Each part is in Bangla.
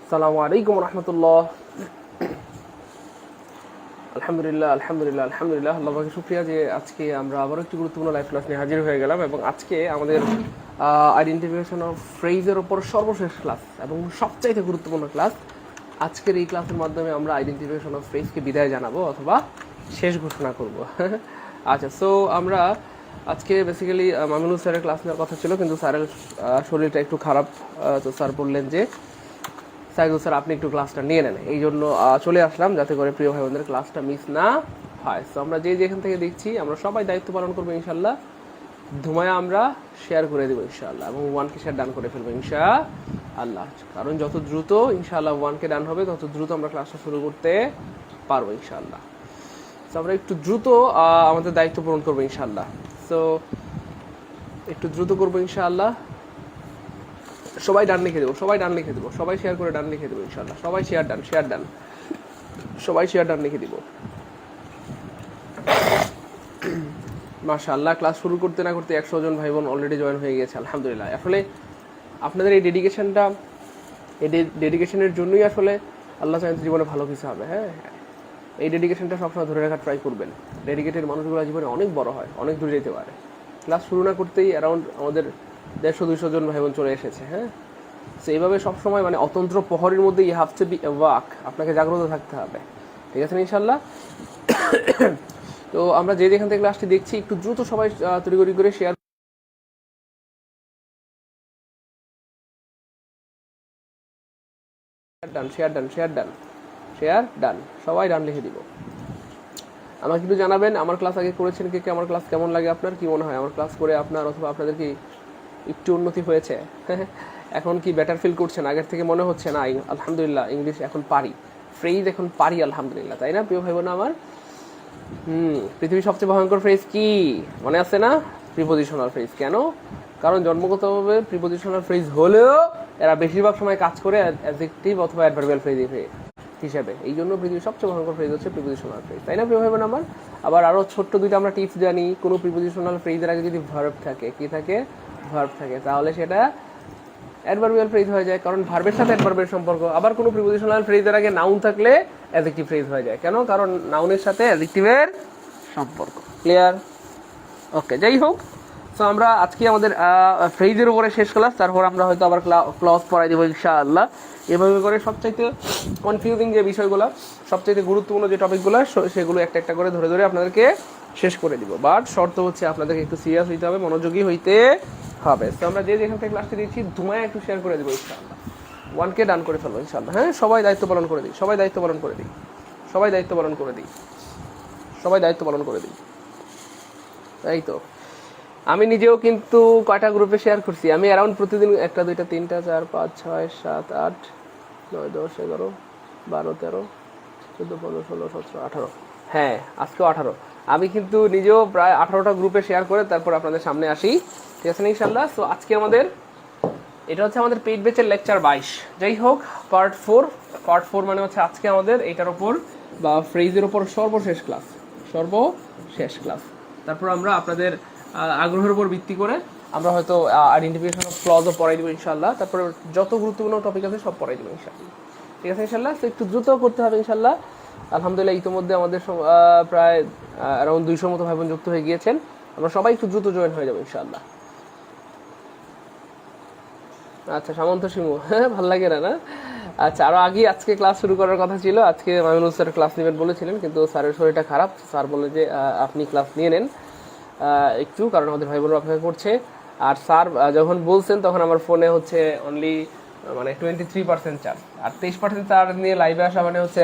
আসসালামু আলাইকুম রহমতুল্লাহ। আলহামদুলিল্লাহ আলহামদুলিল্লাহ আলহামদুলিল্লাহ, আল্লাহ পাকের শুকরিয়া যে আজকে আমরা আবারও একটি গুরুত্বপূর্ণ লাইভ ক্লাস নিয়ে হাজির হয়ে গেলাম। এবং আজকে আমাদের আইডেন্টিফিকেশন অফ ফ্রেজের ওপর সর্বশেষ ক্লাস এবং সবচাইতে গুরুত্বপূর্ণ ক্লাস। আজকের এই ক্লাসের মাধ্যমে আমরা আইডেন্টিফিকেশন অফ ফ্রেজকে বিদায় জানাবো অথবা শেষ ঘোষণা করব। আচ্ছা, সো আমরা আজকে বেসিক্যালি মামিনুল স্যারের ক্লাস নেওয়ার কথা ছিল, কিন্তু স্যারের শরীরটা একটু খারাপ। তো স্যার বললেন যে সাইদুল স্যার আপনি একটু ক্লাসটা নিয়ে নেন, এই জন্য চলে আসলাম যাতে করে প্রিয় ভাই বোনদের ক্লাসটা মিস না হয়। তো আমরা যেখান থেকে দেখছি আমরা সবাই দায়িত্ব পালন করবো ইনশাল্লাহ। ধুমায়া আমরা শেয়ার করে দেবো ইনশাআল্লাহ, এবং ওয়ানকে শেয়ার ডান করে ফেলবো ইনশাআল্লাহ। কারণ যত দ্রুত ইনশাআল্লাহ ওয়ানকে ডান হবে তত দ্রুত আমরা ক্লাসটা শুরু করতে পারবো ইনশাআল্লাহ। তো আমরা একটু দ্রুত আমাদের দায়িত্ব পূরণ করবো ইনশাআল্লাহ। সো একটু দ্রুত করবো ইনশাআল্লাহ। সবাই ডান লিখে দেবো, সবাই ডান লিখে দেবো, সবাই শেয়ার করে ডান লিখে দেবো ইনশাআল্লাহ। সবাই শেয়ার ডান, শেয়ার ডান, সবাই শেয়ার ডান লিখে দিব। মাশাআল্লাহ, ক্লাস শুরু করতে না করতে 100 জন ভাই বোন অলরেডি জয়েন হয়ে গেছে, আলহামদুলিল্লাহ। আসলে আপনাদের এই ডেডিকেশনটা, এই ডেডিকেশনের জন্যই আসলে আল্লাহ চাইতে জীবনে ভালো কিছু হবে। হ্যাঁ, এই ডেডিকেশনটা সবসময় ধরে রাখার ট্রাই করবেন। ডেডিকেটেড মানুষগুলো জীবনে অনেক বড় হয়, অনেক দূর যেতে পারে। ক্লাস শুরু না করতেই অ্যারাউন্ড আমাদের 150-200 জন ভাই বোন চলে এসেছে। হ্যাঁ, তো এইভাবে সবসময় মানে অতন্ত্র প্রহরের মধ্যে you have to be awake, আপনাকে জাগ্রত থাকতে হবে, ঠিক আছে ইনশাল্লাহ। তো আমরা যেখান থেকে ক্লাসটি দেখছি একটু দ্রুত সবাই তড়িঘড়ি করে share done, share done, share done, share done, সবাই ডান লিখে দিব। আমাকে একটু জানাবেন আমার ক্লাস আগে করেছেন কে কে, আমার ক্লাস কেমন লাগে, আপনার কি মনে হয় আমার ক্লাস করে আপনার অথবা আপনাদের কি একটু উন্নতি হয়েছে? এখন কি বেটার ফিল করছেন? আগের থেকে মনে হচ্ছে না আলহামদুলিল্লাহ ইংলিশ এখন পারি, ফ্রেজ এখন পারি আলহামদুলিল্লাহ, তাই না প্রিয় ভাই বোন আমার? পৃথিবীর সবচেয়ে ভয়ঙ্কর ফ্রেজ কি মনে আছে না? Prepositional phrase. কেন? কারণ জন্মগতভাবে প্রিপোজিশনাল ফ্রেজ হলেও এরা বেশিরভাগ সময় কাজ করে অ্যাডজেক্টিভ অথবা অ্যাডভার্বিয়াল ফ্রেজ হিসাবে। এই জন্য পৃথিবীর সবচেয়ে ভয়ঙ্কর ফ্রেজ হচ্ছে প্রিপোজিশনাল ফ্রেজ, তাই না প্রিয় ভাই বোন আমার? আবার আরও ছোট্ট দুইটা আমরা টিপস জানি। কোনো প্রিপোজিশনাল ফ্রেজের আগে যদি ভার্ব থাকে, কি থাকে? ভার্ব থাকে, তাহলে সেটা অ্যাডভার্বিয়াল ফ্রেজ হয়ে যায়, কারণ ভার্বের সাথে অ্যাডভার্বের সম্পর্ক। আবার কোনো প্রিপোজিশনাল ফ্রেজের আগে নাউন থাকলে অ্যাডজেক্টিভ ফ্রেজ হয়ে যায়। কেন? কারণ নাউনের সাথে অ্যাডজেক্টিভের সম্পর্ক। ক্লিয়ার? ওকে, যাই হোক, সো আমরা আজকে আমাদের ফ্রেজের উপরে শেষ ক্লাস, তারপর আমরা হয়তো আবার ক্লজ পড়াই দেবো ইনশাআল্লাহ। এভাবে করে সবচাইতে কনফিউজিং যে বিষয়গুলো, সবচাইতে গুরুত্বপূর্ণ যে টপিকগুলো, সেগুলো একটা একটা করে ধরে ধরে আপনাদেরকে শেষ করে দিব। বাট শর্ত হচ্ছে আপনাদেরকে একটু সিরিয়াস হইতে হবে, মনোযোগী হইতে হবে। তো আমরা যেখান থেকে ক্লাসটি দিচ্ছি ধুমায় একটু শেয়ার করে দেবো ইনশাআল্লাহ। ওয়ানকে ডান করে ফেলবো ইনশাআল্লাহ। হ্যাঁ, সবাই দায়িত্ব পালন করে দিই, সবাই দায়িত্ব পালন করে দিই, সবাই দায়িত্ব পালন করে দিই, সবাই দায়িত্ব পালন করে দিই। তাই তো আমি নিজেও কিন্তু কয়টা গ্রুপে শেয়ার করছি, আমি অ্যারাউন্ড প্রতিদিন 1, 2, 3, 4, 5, 6, 7, 8, 9, 10, 11, 12, 13, 14, 15, 16, 17, 18, হ্যাঁ আজকেও 18। আমি কিন্তু নিজেও প্রায় 18টা গ্রুপে শেয়ার করে তারপর আপনাদের সামনে আসি, ঠিক আছে ইনশাআল্লাহ। সো আজকে আমাদের এটা হচ্ছে আমাদের পেইড ব্যাচের লেকচার 22। যাই হোক, পার্ট 4 মানে হচ্ছে আজকে আমাদের এইটার ওপর বা ফ্রেজের ওপর সর্বশেষ ক্লাস, সর্বশেষ ক্লাস। তারপর আমরা আপনাদের আগ্রহের উপর ভিত্তি করে আমরা হয়তো আইডেন্টিফিকেশন অফ ক্লজও পড়াই দেবো ইনশাআল্লাহ। তারপরে যত গুরুত্বপূর্ণ টপিক আছে সব পড়াই দেবো ইনশাআল্লাহ, ঠিক আছে ইনশাআল্লাহ। তো একটু দ্রুত করতে হবে ইনশাআল্লাহ। আলহামদুলিল্লাহ ইতিমধ্যে আমাদের প্রায় অ্যারাউন্ড 200 মতো ভাই বোন যুক্ত হয়ে গিয়েছেন। আমরা সবাই একটু দ্রুত জয়েন হয়ে যাবো ইনশাআল্লাহ। আচ্ছা, সামন্ত শিমু, হ্যাঁ ভালো লাগে না? আচ্ছা, আরও আগে আজকে ক্লাস শুরু করার কথা ছিল, আজকে মামিনুল স্যার ক্লাস নেবেন বলেছিলেন, কিন্তু স্যারের শরীরটা খারাপ। স্যার বলে যে আপনি ক্লাস নিয়ে নেন একটু, কারণ আমাদের ভাই বোনরা অপেক্ষা করছে। আর স্যার যখন বলছেন তখন আমার ফোনে হচ্ছে অনলি মানে 23% চার্জ, আর 23% চার্জ নিয়ে লাইভে আসা মানে হচ্ছে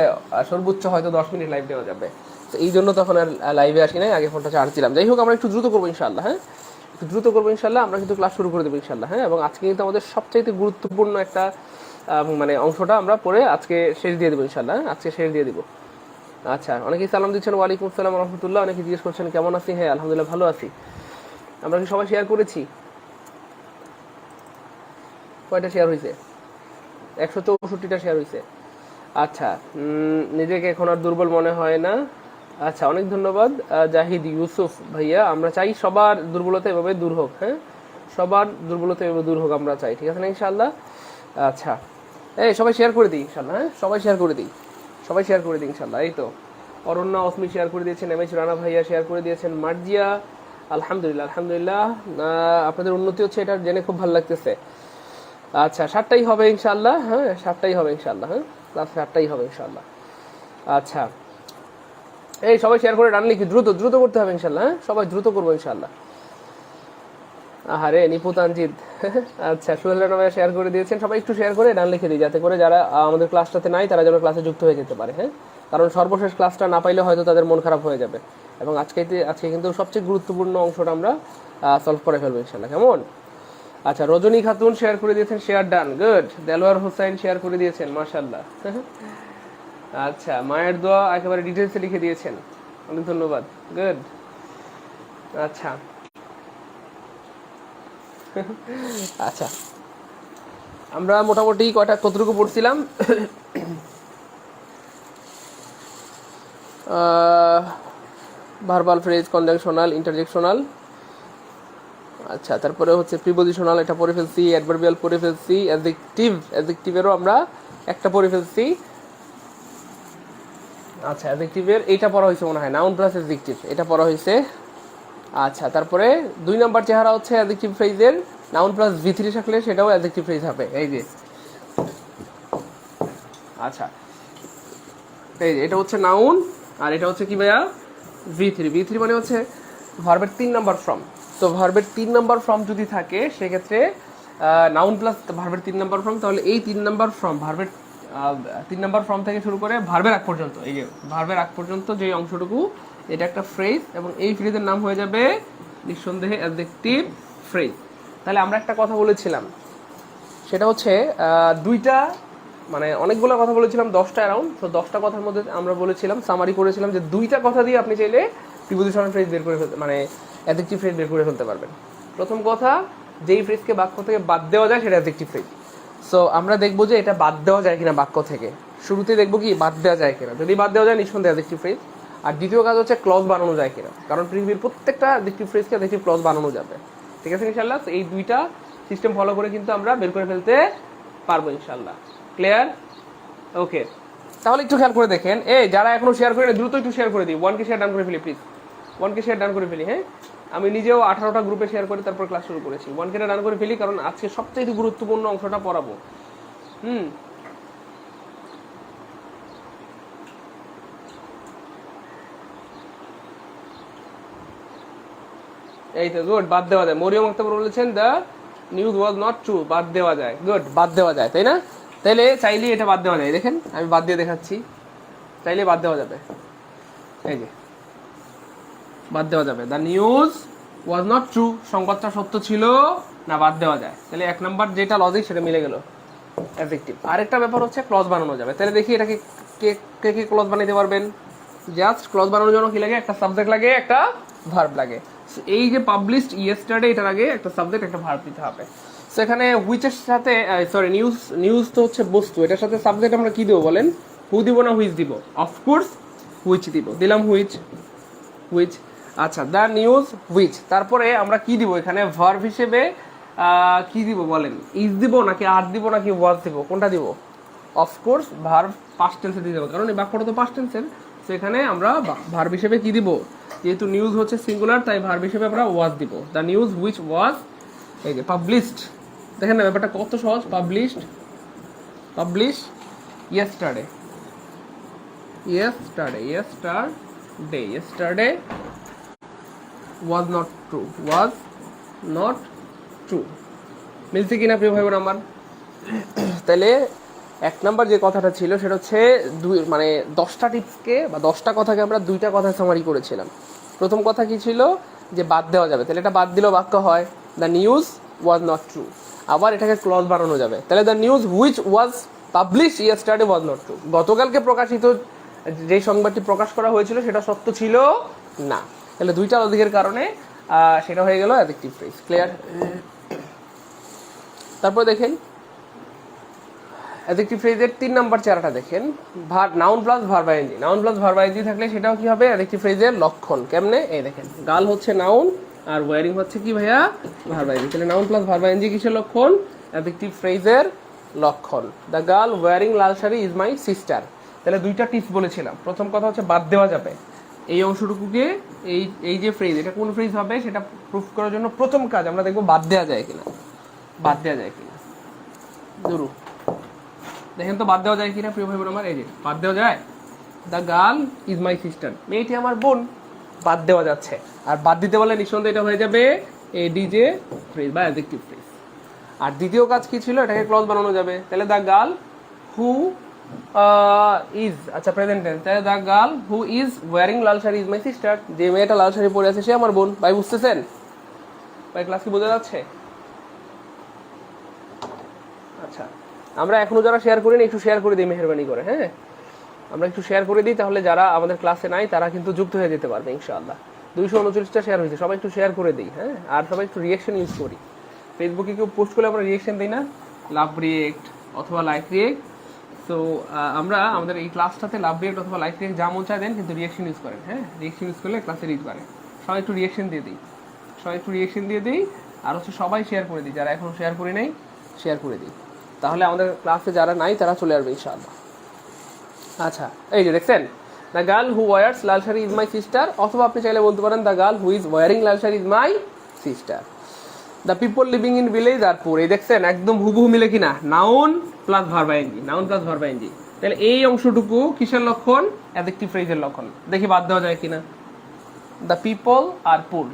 সর্বোচ্চ হয়তো 10 মিনিট লাইভ দেওয়া যাবে। তো এই জন্য তখন আর লাইভে আসি নাই, আগে ফোনটা চার্জ দিলাম। যাই হোক, আমরা একটু দ্রুত করবো ইনশাআল্লাহ। হ্যাঁ, একটু দ্রুত করবো ইনশাআল্লাহ। আমরা কিন্তু ক্লাস শুরু করে দেবো ইনশাআল্লাহ। হ্যাঁ, এবং আজকে কিন্তু আমাদের সবচাইতে গুরুত্বপূর্ণ একটা মানে অংশটা আমরা পরে আজকে শেষ দিয়ে দেবো ইনশাআল্লাহ। আজকে শেষ দিয়ে দিব। আচ্ছা, অনেকেই সালাম দিচ্ছেন, ওয়ালাইকুম আসসালাম রহমতুল্লাহ। অনেকে জিজ্ঞেস করছেন কেমন আছি। হ্যাঁ আলহামদুলিল্লাহ ভালো আছি। আমরা কি সবাই শেয়ার করেছি? কয়টা শেয়ার হয়েছে? 164টা শেয়ার হয়েছে। আচ্ছা, নিজেকে এখন আর দুর্বল মনে হয় না। আচ্ছা, অনেক ধন্যবাদ জাহিদ ইউসুফ ভাইয়া। আমরা চাই সবার দুর্বলতা এভাবে দূর হোক। হ্যাঁ, সবার দুর্বলতা এভাবে দূর হোক আমরা চাই, ঠিক আছে না ইনশাআল্লাহ। আচ্ছা, এই সবাই শেয়ার করে দিই ইনশাল্লাহ, হ্যাঁ সবাই শেয়ার করে দিই, সবাই শেয়ার করে দিই ইনশাল্লাহ। এই তো অরণ্যা অসমি শেয়ার করে দিয়েছেন, এমএস রানা ভাইয়া শেয়ার করে দিয়েছেন, মার্জিয়া আলহামদুলিল্লাহ আলহামদুলিল্লাহ, আপনাদের উন্নতি হচ্ছে এটা জেনে খুব ভালো লাগতেছে। আচ্ছা 7টাই হবে ইনশাল্লাহ, হ্যাঁ 7টাই হবে ইনশাল্লাহ, হ্যাঁ ক্লাস 7টাই হবে ইনশাল্লাহ। আচ্ছা এই সবাই শেয়ার করে ডান লিখি, দ্রুত দ্রুত করতে হবে ইনশাল্লাহ, হ্যাঁ সবাই দ্রুত করবো ইনশাল্লাহ। আহারে নিপু তানজিদ আচ্ছা সোহেল রানা ভাইয়া শেয়ার করে দিয়েছেন, সবাই একটু শেয়ার করে ডান লিখে দিই, যাতে করে যারা আমাদের ক্লাসটাতে নাই তারা যেন ক্লাসে যুক্ত হয়ে যেতে পারে, হ্যাঁ কারণ সর্বশেষ ক্লাসটা না পাইলে হয়তো তাদের মন খারাপ হয়ে যাবে, এবং আজকে কিন্তু সবচেয়ে গুরুত্বপূর্ণ অংশটা আমরা সলভ করে ফেলবো ইনশাল্লাহ, কেমন? আচ্ছা রজনী খাতুন শেয়ার করে দিয়েছেন, share done, good. Delwar Hossain share করে দিয়েছেন, মাশাআল্লাহ। আচ্ছা মায়ের দোয়া একেবারে ডিটেলসে লিখে দিয়েছেন, অনেক ধন্যবাদ, গুড। আচ্ছা আচ্ছা আমরা মোটামুটি কতটুকু পড়ছিলাম? ভার্বাল ফ্রেজ, কনজাংশনাল, ইন্টারজেকশনাল, আচ্ছা তারপরে হচ্ছে প্রিপোজিশনাল এটা পড়ে ফেলছি, অ্যাডভার্বিয়াল পড়ে ফেলছি, অ্যাডজেক্টিভেরও আমরা একটা পড়ে ফেলছি। আচ্ছা অ্যাডজেক্টিভের এইটা পড়া হয়েছে মনে হয়, নাউন প্লাস অ্যাডজেক্টিভ এটা পড়া হয়েছে। আচ্ছা তারপরে 2 নাম্বার চেহারা হচ্ছে অ্যাডজেক্টিভ ফ্রেজের, নাউন প্লাস V3 থাকলে সেটাও অ্যাডজেক্টিভ ফ্রেজ হবে, এই যে। আচ্ছা এই যে এটা হচ্ছে নাউন, আর এটা হচ্ছে কি ভাইয়া V3 মানে হচ্ছে ভার্বের 3 নাম্বার ফর্ম। তো ভার্বের 3 নাম্বার ফর্ম যদি থাকে সেক্ষেত্রে নাউন প্লাস ভার্বের 3 নাম্বার ফর্ম, তাহলে এই 3 নাম্বার ফর্ম ভার্বের 3 নাম্বার ফর্ম থেকে শুরু করে ভার্বের আগ পর্যন্ত, এই যে ভার্বের আগ পর্যন্ত যে অংশটুকু এটা একটা ফ্রেজ, এবং এই ফ্রেজের নাম হয়ে যাবে নিঃসন্দেহে অ্যাডজেক্টিভ ফ্রেজ। তাহলে আমরা একটা কথা বলেছিলাম, সেটা হচ্ছে দুইটা মানে অনেকগুলো কথা বলেছিলাম, 10টা অ্যারাউন্ড। তো 10টা কথার মধ্যে আমরা বলেছিলাম, সামারি করেছিলাম যে 2টা কথা দিয়ে আপনি চাইলে প্রিপোজিশনাল ফ্রেজ বের করে ফেলতে, মানে অ্যাডজেক্টিভ ফ্রেজ বের করে ফেলতে পারবেন। প্রথম কথা, যেই ফ্রেজকে বাক্য থেকে বাদ দেওয়া যায় সেটা অ্যাডজেক্টিভ ফ্রেজ। সো আমরা দেখবো যে এটা বাদ দেওয়া যায় কিনা বাক্য থেকে, শুরুতে দেখবো কি বাদ দেওয়া যায় কিনা, যদি বাদ দেওয়া যায় নিঃসন্দেহে অ্যাডজেক্টিভ ফ্রেজ। আর দ্বিতীয় কাজ হচ্ছে ক্লজ বানানো যায় কিনা, কারণ পৃথিবীর প্রত্যেকটা অ্যাডজেক্টিভ ফ্রেজকে অ্যাডজেক্টিভ ক্লজ বানানো যাবে, ঠিক আছে ইনশাআল্লাহ। তো এই 2টা সিস্টেম ফলো করে কিন্তু আমরা বের করে ফেলতে পারবো ইনশাআল্লাহ, ক্লিয়ার? ওকে তাহলে একটু খেয়াল করে দেখেন, যারা এখনো শেয়ার করে না দ্রুত একটু শেয়ার করে দিই, 1কে শেয়ার ডান করে ফেলি প্লিজ, 1কে শেয়ার ডান করে ফেলি, হ্যাঁ আমি নিজেও 18টা গ্রুপে শেয়ার করে তারপর ক্লাস শুরু করেছি, 1কে ডান করে ফেলি, কারণ আজকে সবচেয়ে গুরুত্বপূর্ণ অংশটা পড়াবো। এই তো গুড, বাদ দেওয়া যায়। মরিয়ম আক্তার বলেছেন the news was not true, বাদ দেওয়া যায়, গুড বাদ দেওয়া যায়, তাই না? তাইলে চাইলে এটা বাদ দেওয়া যায়, দেখেন আমি বাদ দিয়ে দেখাচ্ছি, চাইলে বাদ দেওয়া যাবে, এই যে বাদ দেওয়া যাবে, the news was not true, সংবাদটা সত্য ছিল না, বাদ দেওয়া যায়। তাহলে 1 নাম্বার যেটা লজিক সেটা মিলে গেল, অ্যাডজেক্টিভ। আরেকটা ব্যাপার হচ্ছে ক্লজ বানানো যাবে। তাহলে দেখি এটাকে কে কে ক্লজ বানাতে পারবেন? জাস্ট ক্লজ বানানোর জন্য কি লাগে? একটা সাবজেক্ট লাগে, একটা ভার্ব লাগে। এই যে পাবলিশড ইয়েস্টারডে, এটার আগে একটা সাবজেক্ট একটা ভার্ব দিতে হবে। সো এখানে হুইচের সাথে সরি নিউজ তো হচ্ছে বস্তু, এটার সাথে সাবজেক্ট আমরা কি দেবো বলেন? হু দিব না হুইচ দিব? অফকোর্স হুইচ দিব, দিলাম হুইচ। আচ্ছা দ্য নিউজ হুইচ, তারপরে আমরা কি দিব এখানে ভার্ব হিসেবে? কি দিব বলেন? ইজ দিব নাকি আর দিব নাকি ওয়াজ দিব, কোনটা দিব? অফকোর্স ভার্ব পাস্ট টেন্সে দিয়ে দেবো, কারণ এই বাক্যটা তো পাস্ট টেন্সের। সেখানে আমরা ভার্ব হিসেবে কি দিব? যেহেতু নিউজ হচ্ছে সিঙ্গুলার, তাই ভার্ব হিসেবে আমরা ওয়াজ দিব, দ্য নিউজ হুইচ ওয়াজ এই যে পাবলিশড। দেখেন না ব্যাপারটা কত সহজ, publish yesterday was not true মিলছে কিনা প্রিয় ভাই বোন আমার? তাহলে 1 নাম্বার যে কথাটা ছিল সেটা হচ্ছে মানে 10টা টিপসকে বা 10টা কথাকে আমরা 2টা কথায় সামারি করেছিলাম। প্রথম কথা কি ছিল? যে বাদ দেওয়া যাবে, তাহলে এটা বাদ দিলেও বাক্য হয় the news was not true. আবার এটাকে ক্লজ বানানো যাবে, তাহলে the news which was published yesterday was not true, গতকালকে প্রকাশিত যে সংবাদটি প্রকাশ করা হয়েছিল সেটা সত্য ছিল না। তাহলে 2টা লজিকের কারণে সেটা হয়ে গেল অ্যাডজেক্টিভ ফ্রেজ, ক্লিয়ার? তারপর দেখেন অ্যাডজেক্টিভ ফ্রেজের 3 নাম্বার চেহারাটা দেখেন, noun plus verb ING. Noun plus verb ING থাকলে সেটাও কি হবে? অ্যাডজেক্টিভ ফ্রেজের লক্ষণ। কেমনে? এই দেখেন, গার্ল হচ্ছে নাউন আর ওয়ারিং হচ্ছে কি ভাইয়া? Verb ING. তাহলে নাউন প্লাস ভার্ব আইএনজি কিসের লক্ষণ? অ্যাডজেক্টিভ ফ্রেজের লক্ষণ। The girl wearing Lal sari is my sister. তাহলে দুইটা টিপস বলেছিলাম। প্রথম কথা হচ্ছে বাদ দেওয়া যাবে এই অংশটুকুকে, এই যে ফ্রেজ, এটা কোন ফ্রেজ হবে সেটা প্রুফ করার জন্য প্রথম কাজ আমরা দেখবো বাদ দেওয়া যায় কিনা। বাদ দেওয়া যায় কিনা জরুর দেখেন তো বাদ দেওয়া যায় কিনা প্রিয় ভাই বোন আমার। এই যে বাদ দেওয়া যায়, the girl is my sister, মেয়েটি আমার বোন, বাদ দেওয়া যাচ্ছে। আর বাদ দিতে বলে নিঃসন্দেহে এটা হয়ে যাবে এডিজে ফ্রেজ বা অ্যাডজেক্টিভ ফ্রেজ। আর দ্বিতীয় কাজ কি ছিল, এটাকে ক্লজ বানানো যাবে। তাহলে দ্য গার্ল হু ইজ, আচ্ছা প্রেজেন্ট টেন্স, তাহলে the girl who is wearing Lal sari is my sister, যে মেয়েটা লাল শাড়ি পরে আছে সে আমার বোন। ভাই বুঝতেছেন? ভাই ক্লাস কি বোঝা যাচ্ছে? আচ্ছা, আমরা এখনো যারা শেয়ার করিনি একটু শেয়ার করে দিই মেহরবানি করে। হ্যাঁ, আমরা একটু শেয়ার করে দিই, তাহলে যারা আমাদের ক্লাসে নাই তারা কিন্তু যুক্ত হয়ে যেতে পারবে ইনশাআল্লাহ। 239টা শেয়ার হয়েছে, সবাই একটু শেয়ার করে দিই। হ্যাঁ, আর সবাই একটু রিয়েকশন ইউজ করি। ফেসবুকে কেউ পোস্ট করলে আমরা রিয়েকশন দিই না, লাভ রিয়েক্ট অথবা লাইক রিয়েক্ট। তো আমরা আমাদের এই ক্লাসটাতে লাভ রিয়েক্ট অথবা লাইক রিয়েক্ট যা মন চায় দেন, কিন্তু রিয়েকশন ইউজ করেন। হ্যাঁ, রিয়েকশন ইউজ করলে ক্লাসে রিড করে। সবাই একটু রিয়েকশন দিয়ে দিই, সবাই একটু রিয়েকশন দিয়ে দিই। আর হচ্ছে সবাই শেয়ার করে দিই, যারা এখনো শেয়ার করে নেই শেয়ার করে দিই, তাহলে আমাদের ক্লাসে যারা নাই তারা চলে আসবে ইনশাআল্লাহ। আচ্ছা, এই যে দেখছেন, the girl who wears lal sari is my sister, অথবা আপনি চাইলে বলতে পারেন the girl who is wearing Lal sari is my sister. The people living in village are poor, এই দেখছেন একদম হুবহু মিলে কিনা, noun plus verb ING, noun plus verb ING. তাহলে এই অংশটুকু কিসের লক্ষণ? অ্যাডজেক্টিভ ফ্রেজের লক্ষণ। দেখি বাদ দেওয়া যায় কিনা। দ্য পিপল আর পুর,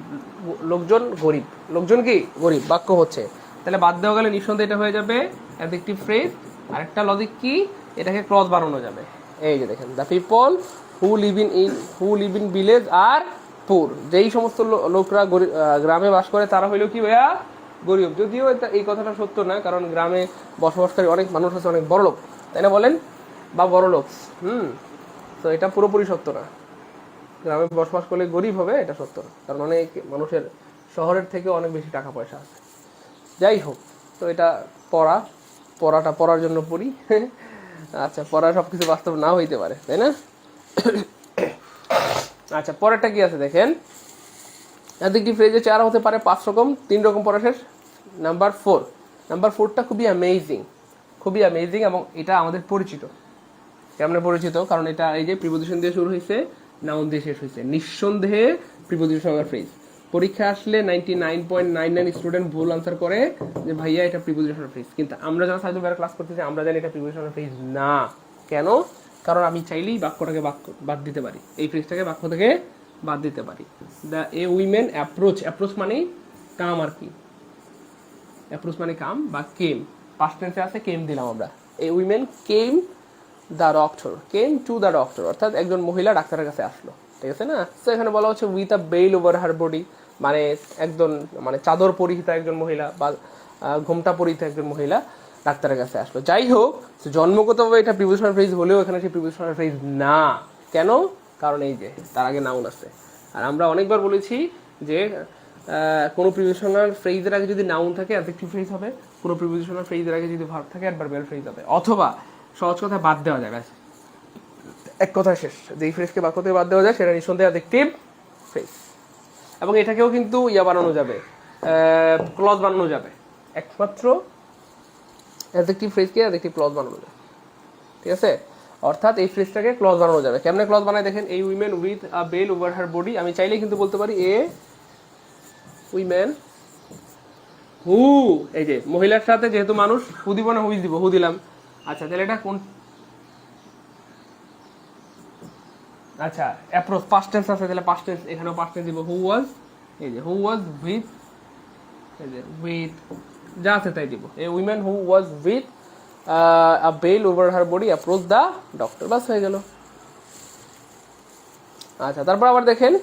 লোকজন গরিব, লোকজন কি গরিব, বাক্য হচ্ছে। তাহলে বাদ দেওয়া গেলে নিঃসন্দেহে এটা হয়ে যাবে অ্যাডজেক্টিভ ফ্রেজ। আরেকটা লজিক কি, এটাকে ক্লজ বানানো যাবে। এই যে দেখেন, the people who live in village are poor, যেই সমস্ত লোকরা গ্রামে বাস করে তারা হইলো কি ভাইয়া গরিব। যদিও এই কথাটা সত্য না, কারণ গ্রামে বসবাসকারী অনেক মানুষ আছে অনেক বড় লোক, তাই না বলেন, বা বড় লোক। তো এটা পুরোপুরি সত্য না, গ্রামে বসবাস করলে গরিব হবে এটা সত্য না, কারণ অনেক মানুষের শহরের থেকে অনেক বেশি টাকা পয়সা আছে। যাই হোক, তো এটা পড়াটা পড়ার জন্য পড়ি। আচ্ছা, পড়া সবকিছু বাস্তব নাও হইতে পারে, তাই না? আচ্ছা, পরেরটা কি আছে দেখেন, অ্যাডজেক্টিভ ফ্রেজে 4 হতে পারে 5 রকম, 3 রকম পড়া শেষ। নাম্বার 4টা খুবই অ্যামেজিং, খুবই অ্যামেজিং, এবং এটা আমাদের পরিচিত। কেমনে পরিচিত? কারণ এটা এই যে প্রিপোজিশন দিয়ে শুরু হয়েছে, নাউন দিয়ে শেষ হয়েছে, নিঃসন্দেহে প্রিপোজিশন সঙ্গে ফ্রেজ। পরীক্ষা আসলে 99.99 স্টুডেন্ট ভুল আনসার করে যে ভাইয়া এটা প্রিপোজিশনাল ফ্রেজ, কিন্তু আমরা যারা সাইদুল ভাইয়ের ক্লাস করতেছি আমরা জানি এটা প্রিপোজিশনাল ফ্রেজ না। কেন? কারণ আমি চাইলেই বাক্যটাকে বাদ দিতে পারি, এই ফ্রেজটাকে বাক্য থেকে বাদ দিতে পারি। দ্য এ উইমেন অ্যাপ্রোচ মানে কাম আর কি, অ্যাপ্রোচ মানে কাম বা কেম, পাস্ট টেন্সে আছে কেম দিলাম আমরা। এ women came to the doctor, অর্থাৎ একজন মহিলা ডাক্তারের কাছে আসলো, ঠিক আছে না? তো এখানে বলা হচ্ছে with a bell over her body, মানে একজন মানে চাদর পরিহিতা একজন মহিলা বা ঘোমটা পরিহিতা একজন মহিলা ডাক্তারের কাছে আসলো। যাই হোক, জন্মগতভাবে এটা প্রিপোজিশনাল ফ্রেজ হলেও এখানে সেই প্রিপোজিশনাল ফ্রেজ না। কেন? কারণ এই যে তার আগে নাউন আছে। আর আমরা অনেকবার বলেছি যে কোনো প্রিপোজিশনাল ফ্রেজের আগে যদি নাউন থাকে অ্যাডজেক্টিভ ফ্রেজ হবে, কোনো প্রিপোজিশনাল ফ্রেজের আগে যদি ভার্ব থাকে অ্যাডভার্বিয়াল ফ্রেজ হবে, অথবা সহজ কথা বাদ দেওয়া যায়, এক কথা শেষ। যেই ফ্রেজকে বাক্য থেকে বাদ দেওয়া যায় সেটা নিঃসন্দেহে অ্যাডজেক্টিভ ফ্রেজ। এবং এটাকেও কিন্তু বানানো যাবে, ক্লজ বানানো যাবে, একমাত্র অ্যাডজেক্টিভ ফ্রেজকে অ্যাডজেক্টিভ ক্লজ বানানো যাবে, ঠিক আছে? অর্থাৎ এই ফ্রেজটাকে ক্লজ বানানো যাবে। কেমনে ক্লজ বানায় দেখেন, এই women with a bell over her body, আমি চাইলেই কিন্তু বলতে পারি এ উইমেন হু, এই যে মহিলার সাথে যেহেতু মানুষ, হু দিব না হুইজ দিব, হু দিলাম। আচ্ছা, তাহলে এটা কোন? আচ্ছা, অ্যাপ্রোচ পাস্ট টেন্স আছে, তাহলে পাস্ট টেন্স, এখানেও পাস্ট টেন্স দিব, হু ওয়াজ, এই যে হু ওয়াজ উইথ, এই যে উইথ যা আছে তাই দিব। A women who was with a bell over her body approach the doctor, বাস হয়ে গেল। আচ্ছা, তারপর আবার দেখেন,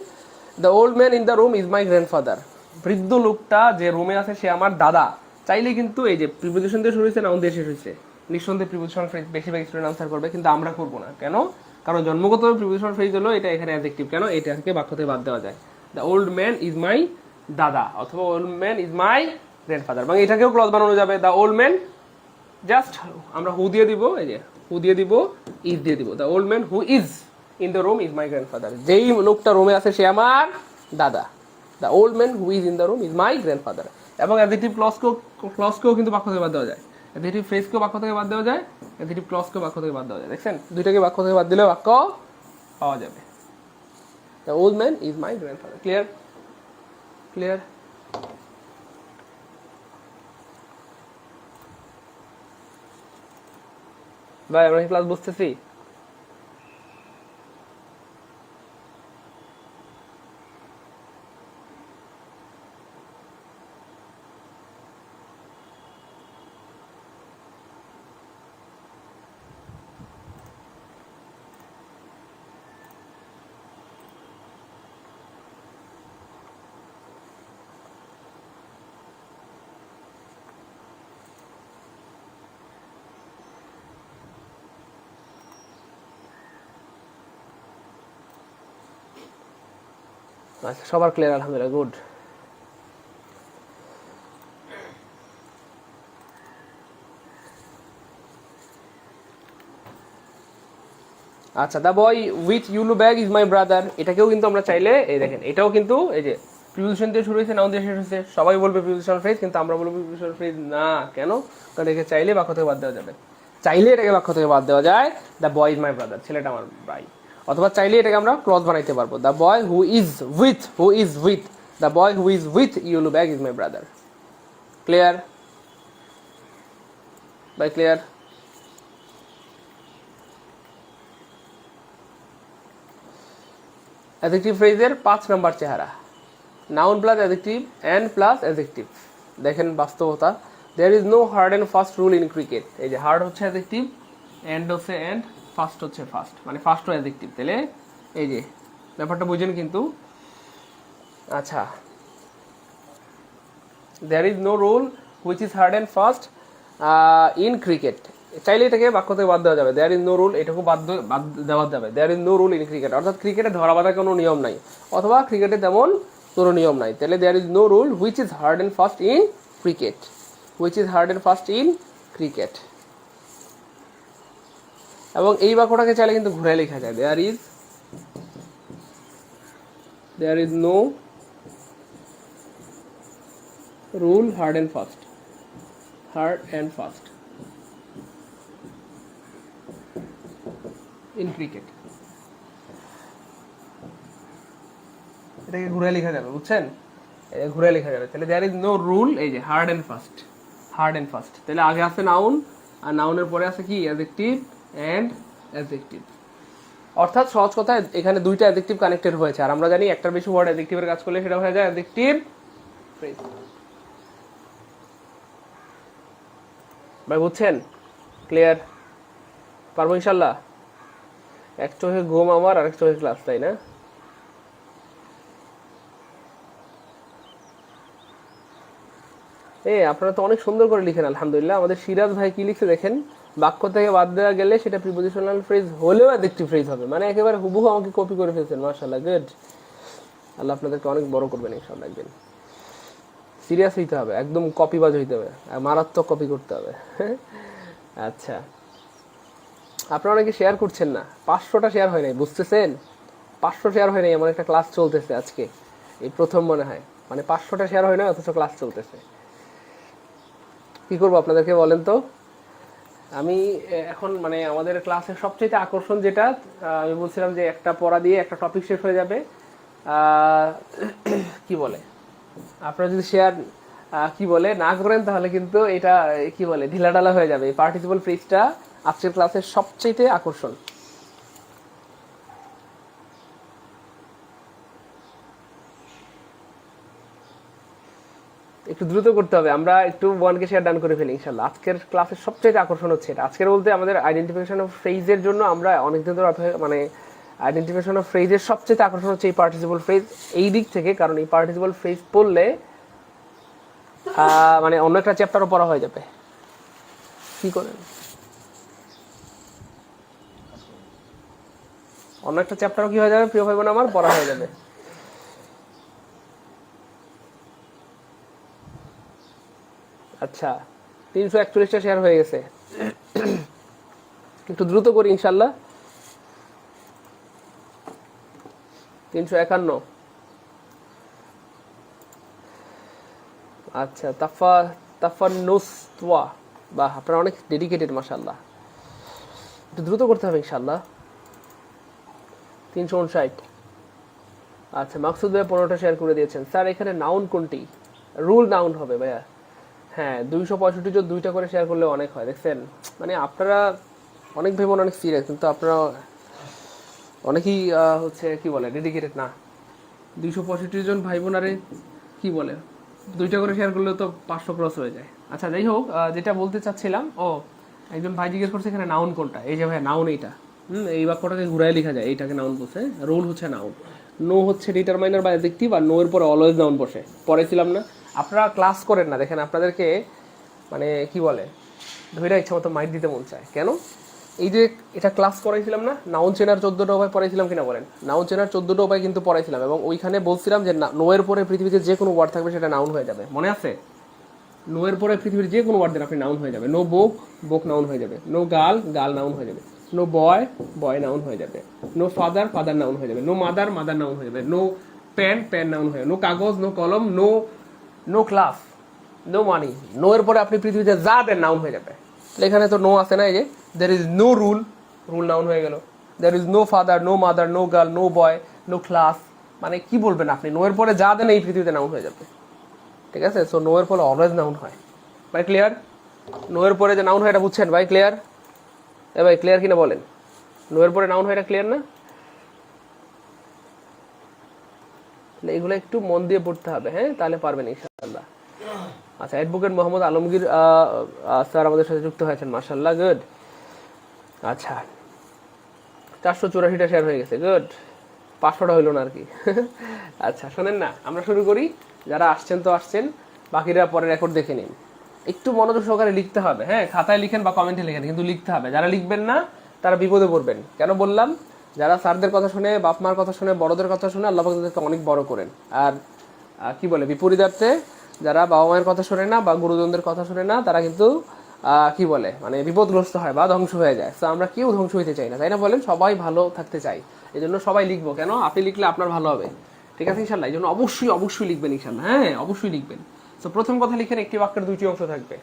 the old man in the room is my grandfather, বৃদ্ধ লোকটা যে রুমে আছে সে আমার দাদা। চাইলে কিন্তু এই যে প্রিপোজিশন দিয়ে শুরু হয়েছে, নাউন দিয়ে শেষ হয়েছে, নিঃসন্দেহে প্রিপোজিশনাল ফ্রেজ বেশিরভাগ স্টুডেন্ট আনসার করবে, কিন্তু আমরা করবো না। কেন? কারণ জন্মগত প্রিপোজিশনাল ফ্রেজ হলো এটা, এখানে অ্যাডজেক্টিভ। কেন? এটাকে বাক্য থেকে বাদ দেওয়া যায়। The old man is my দাদা, অথবা old man is my grandfather, এবং এটাকেও ক্লজ বানানো যাবে। দ্য ওল্ড ম্যান, জাস্ট আমরা হু দিয়ে দিব, এই যে হু দিয়ে দিব, ইজ দিয়ে দিব। The old man who is in the room is my grandfather, যেই লোকটা রুমে আছে সে আমার দাদা। The old man who is in the room is my grandfather. এবং অ্যাডজেক্টিভ ক্লজকেও কিন্তু বাক্য থেকে বাদ দেওয়া যায়। অ্যাডজেক্টিভ ফ্রেজকেও বাক্য থেকে বাদ দেওয়া যায়, অ্যাডজেক্টিভ ক্লজকেও বাক্য থেকে বাদ দেওয়া যায়। দেখছেন, দুইটাকে বাক্য থেকে বাদ দিলে বাক্য পাওয়া যাবে। The old man is my grandfather. Clear? Clear? ভাই আমরা কি ক্লাস বুঝতেছি? আচ্ছা, সবার ক্লিয়ার? আলহামদুলিল্লাহ, গুড। আচ্ছা, the boy with yellow bag is my brother, এটাকেও কিন্তু আমরা চাইলে, এই দেখেন এটাও কিন্তু এই যে প্রিপোজিশন দিয়ে শুরু হয়েছে, নাউন দিয়ে শেষ হয়েছে, সবাই বলবে প্রিপোজিশনাল ফ্রেজ, কিন্তু আমরা বলবো প্রিপোজিশনাল ফ্রেজ না। কেন? কারণ একে চাইলে বাক্য থেকে বাদ দেওয়া যাবে। চাইলে এটাকে বাক্য থেকে বাদ দেওয়া যায়, the boy is my brother, ছেলেটা আমার ভাই। অথবা চাইলে এটাকে আমরা ক্লজ বানাইতে পারবো, the boy who is with the boy who is with yellow bag is my brother. Clear ভাই? ক্লিয়ার? অ্যাডজেক্টিভ ফ্রেজের 5 নম্বর চেহারা, noun plus adjective and plus adjective. দেখেন বাস্তবতা, there is no hard and fast rule in cricket. এই যে হার্ড হচ্ছে অ্যাডজেক্টিভ, এন্ড হচ্ছে এন্ড, ফাস্ট হচ্ছে ফাস্ট, মানে ফাস্টও অ্যাডজেক্টিভ। তাহলে এই যে ব্যাপারটা বুঝেন কিন্তু। আচ্ছা, there is no rule which is hard and fast in cricket, চাইলে এটাকে বাক্য থেকে বাদ দেওয়া যাবে। দেয়ার ইজ নো রুল, এটাকে বাদ দেওয়া যাবে। There is no rule in cricket, অর্থাৎ ক্রিকেটে ধরা বাঁধা কোনো নিয়ম নাই, অথবা ক্রিকেটে তেমন কোনো নিয়ম নাই। তাহলে there is no rule which is hard and fast in cricket, which is hard and fast in cricket. এবং এই বাক্যটাকে চাইলে কিন্তু ঘুরে লেখা যায়, there is no rule hard and fast in cricket. এটাকে ঘুরে লেখা যাবে, বুঝছেন? ঘুরে লেখা যাবে। তাহলে দেয়ার ইজ নো রুল, এই যে হার্ড অ্যান্ড ফাস্ট, তাহলে আগে আছে নাউন, আর নাউনের পরে আছে কি? Adjective and adjective. অর্থাৎ সহজ কথা, এখানে দুইটা অ্যাডজেক্টিভ কানেক্টেড হয়েছে, আর আমরা জানি একটার বেশি ওয়ার্ড অ্যাডজেক্টিভের কাজ করলে সেটা হয়ে যায় অ্যাডজেক্টিভ ফ্রেজ। ভাই বুঝছেন? ক্লিয়ার? পারবো ইনশাল্লাহ? এক চোখে ঘুম আমার, আরেক চোখে ক্লাস, তাই না? আপনারা তো অনেক সুন্দর করে লিখেন আলহামদুলিল্লাহ। আমাদের সিরাজ ভাই কি লিখছে দেখেন, বাক্য থেকে বাদ দেওয়া গেলে সেটা প্রিপোজিশনাল ফ্রেজ হলেও অ্যাডজেক্টিভ ফ্রেজ হবে, মানে একেবারে হুবহু আমাকে কপি করে ফেলছেন। মাশাআল্লাহ, গুড। আল্লাহ আপনাদেরকে অনেক বড় করবেন ইনশাআল্লাহ একদিন। সিরিয়াস হইতে হবে, একদম কপিবাজ হইতে হবে, মারাত্মক কপি করতে হবে। আচ্ছা, আপনারা অনেকে শেয়ার করছেন না, 500টা শেয়ার হয় নাই, বুঝতেছেন? 500 শেয়ার হয় নাই, এমন একটা ক্লাস চলতেছে আজকে, এই প্রথম মনে হয়, মানে 500টা শেয়ার হয় না, অথচ ক্লাস চলতেছে। কি করবো আপনাদেরকে বলেন তো? আমি এখন মানে আমাদের ক্লাসের সবচেয়ে আকর্ষণ যেটা, আমি বলছিলাম যে একটা পড়া দিয়ে একটা টপিক শেষ হয়ে যাবে। কি বলে, আপনারা যদি শেয়ার কি বলে না করেন, তাহলে কিন্তু এটা কি বলে ঢিলাঢালা হয়ে যাবে। এই পার্টিসিপল ফ্রেজটা আজকের ক্লাসের সবচেয়ে আকর্ষণ। একটু দ্রুত করতে হবে, আমরা একটু 1কে শেয়ার ডান করে ফেলি ইনশাল্লাহ। আজকের ক্লাসের সবচেয়ে আকর্ষণ হচ্ছে এটা। আজকের বলতে আমাদের আইডেন্টিফিকেশন অফ ফ্রেজের জন্য আমরা অনেকদিন ধরে মানে আইডেন্টিফিকেশন অফ ফ্রেজের সবচেয়ে আকর্ষণ হচ্ছে এই পার্টিসিপল ফ্রেজ, এই দিক থেকে। কারণ এই পার্টিসিপল ফ্রেজ পড়লে মানে অন্য একটা চ্যাপ্টারও পড়া হয়ে যাবে। কি করেন? অন্য একটা চ্যাপ্টারও কি হয়ে যাবে প্রিয় ভাই বোন আমার, পড়া হয়ে যাবে। আচ্ছা, 341টা শেয়ার হয়ে গেছে, একটু দ্রুত করি ইনশাল্লাহ। 351। আচ্ছা, তাফান্নুসওয়া বাহ, আপনারা অনেক ডেডিকেটেড মাশাআল্লাহ। একটু দ্রুত করতে হবে ইনশাআল্লাহ। 359। আচ্ছা, মাকসুদ ভাই 15টা শেয়ার করে দিয়েছেন। স্যার এখানে নাউন কোনটি? রুল নাউন হবে ভাইয়া। হ্যাঁ, 265 জন 2টা করে শেয়ার করলে অনেক হয়, দেখছেন? মানে আপনারা অনেক ভেবেন অনেক সিরিয়াস, কিন্তু আপনারা অনেকেই হচ্ছে কি বলে ডেডিকেটেড না। 265 জন ভাই বোনারে কি বলে 2টা করে শেয়ার করলে তো 500 ক্রস হয়ে যায়। আচ্ছা যাই হোক, যেটা বলতে চাচ্ছিলাম, একজন ভাই জিজ্ঞেস করছে এখানে নাউন কোনটা। এই যে ভাই নাউন এইটা, এই বাক্যটাকে ঘুরাই লেখা যায়, এইটাকে নাউন বলছে। রোল হচ্ছে নাউন, নো হচ্ছে ডিটারমাইনার বা অ্যাডজেক্টিভ, আর নো এর পরে অলওয়েজ নাউন বসে। পড়েছিলাম না? আপনারা ক্লাস করেন না, দেখেন আপনাদেরকে মানে কি বলে ধৈর্য ইচ্ছা মতো মাইট দিতে মন চায়। কেন? এই যে এটা ক্লাস করাইছিলাম না, নাউন চেনার 14টা উপায় পড়াইছিলাম কিনা বলেন? নাউন চেনার 14টা উপায় কিন্তু পড়াইছিলাম, এবং ওইখানে বলছিলাম যে নো এর পরে পৃথিবীতে যে কোনো ওয়ার্ড থাকবে সেটা নাউন হয়ে যাবে। মনে আছে? নো এর পরে পৃথিবীর যে কোনো ওয়ার্ড দেন আপনি নাউন হয়ে যাবে। নো বুক, বুক নাউন হয়ে যাবে। নো গার্ল, গার্ল নাউন হয়ে যাবে। নো বয়, বয় নাউন হয়ে যাবে। নো ফাদার, ফাদার নাউন হয়ে যাবে। নো মাদার, মাদার নাউন হয়ে যাবে। নো পেন, পেন নাউন হয়ে যাবে। নো কাগজ, নো কলম, no class, no money. No এর পরে আপনি পৃথিবীতে যা দেন নাউন হয়ে যাবে। এখানে তো নো আছে না, এই যে there is no rule, rule noun হয়ে গেল। There is no father, no mother, no girl, no boy, no class. মানে কি বলবেন আপনি? নো এর পরে যা দেন এই পৃথিবীতে নাউন হয়ে যাবে। ঠিক আছে? সো নো এর পরে অলওয়েজ নাউন হয়। ভাই ক্লিয়ার? নো এর পরে যে নাউন হয় এটা বুঝছেন ভাই? ক্লিয়ার? ভাই ক্লিয়ার কিনা বলেন? নো এর পরে নাউন হয়, এটা ক্লিয়ার না? এগুলো একটু মন দিয়ে পড়তে হবে, হ্যাঁ, তাহলে পারবেন ইনশাআল্লাহ। আচ্ছা, অ্যাডভোকেট মোহাম্মদ আলমগীর স্যার আমাদের সাথে যুক্ত হয়েছেন, মাশাআল্লাহ, গুড। আচ্ছা, 484টা শেয়ার হয়ে গেছে, গুড। 500টা হইল না আর কি। আচ্ছা শোনেন না, আমরা শুরু করি। যারা আসছেন তো আসছেন, বাকিরা পরে রেকর্ড দেখে নিন। একটু মনোযোগ সহকারে লিখতে হবে, হ্যাঁ, খাতায় লিখেন বা কমেন্টে লিখেন, কিন্তু লিখতে হবে। যারা লিখবেন না তারা বিপদে পড়বেন। কেন বললাম? যারা স্যারদের কথা শুনে, বাপ মার কথা শুনে, বড়দের কথা শুনে, আল্লাহ পাক তাদেরকে অনেক বড় করেন। আর কি বলে বিপরীতার্থে যারা বাবা মায়ের কথা শোনে না বা গুরুজনদের কথা শোনে না, তারা কিন্তু কি বলে মানে বিপদগ্রস্ত হয় বা ধ্বংস হয়ে যায়। তো আমরা কেউ ধ্বংস হইতে চাই না, তাই না বলেন? সবাই ভালো থাকতে চাই, এই জন্য সবাই লিখবো। কেন? আপনি লিখলে আপনার ভালো হবে, ঠিক আছে ইনশাল্লাহ? এই জন্য অবশ্যই অবশ্যই লিখবেন ইনশাল্লাহ, হ্যাঁ অবশ্যই লিখবেন। তো প্রথম কথা লিখেন, একটি বাক্যের 2টি অংশ থাকবে।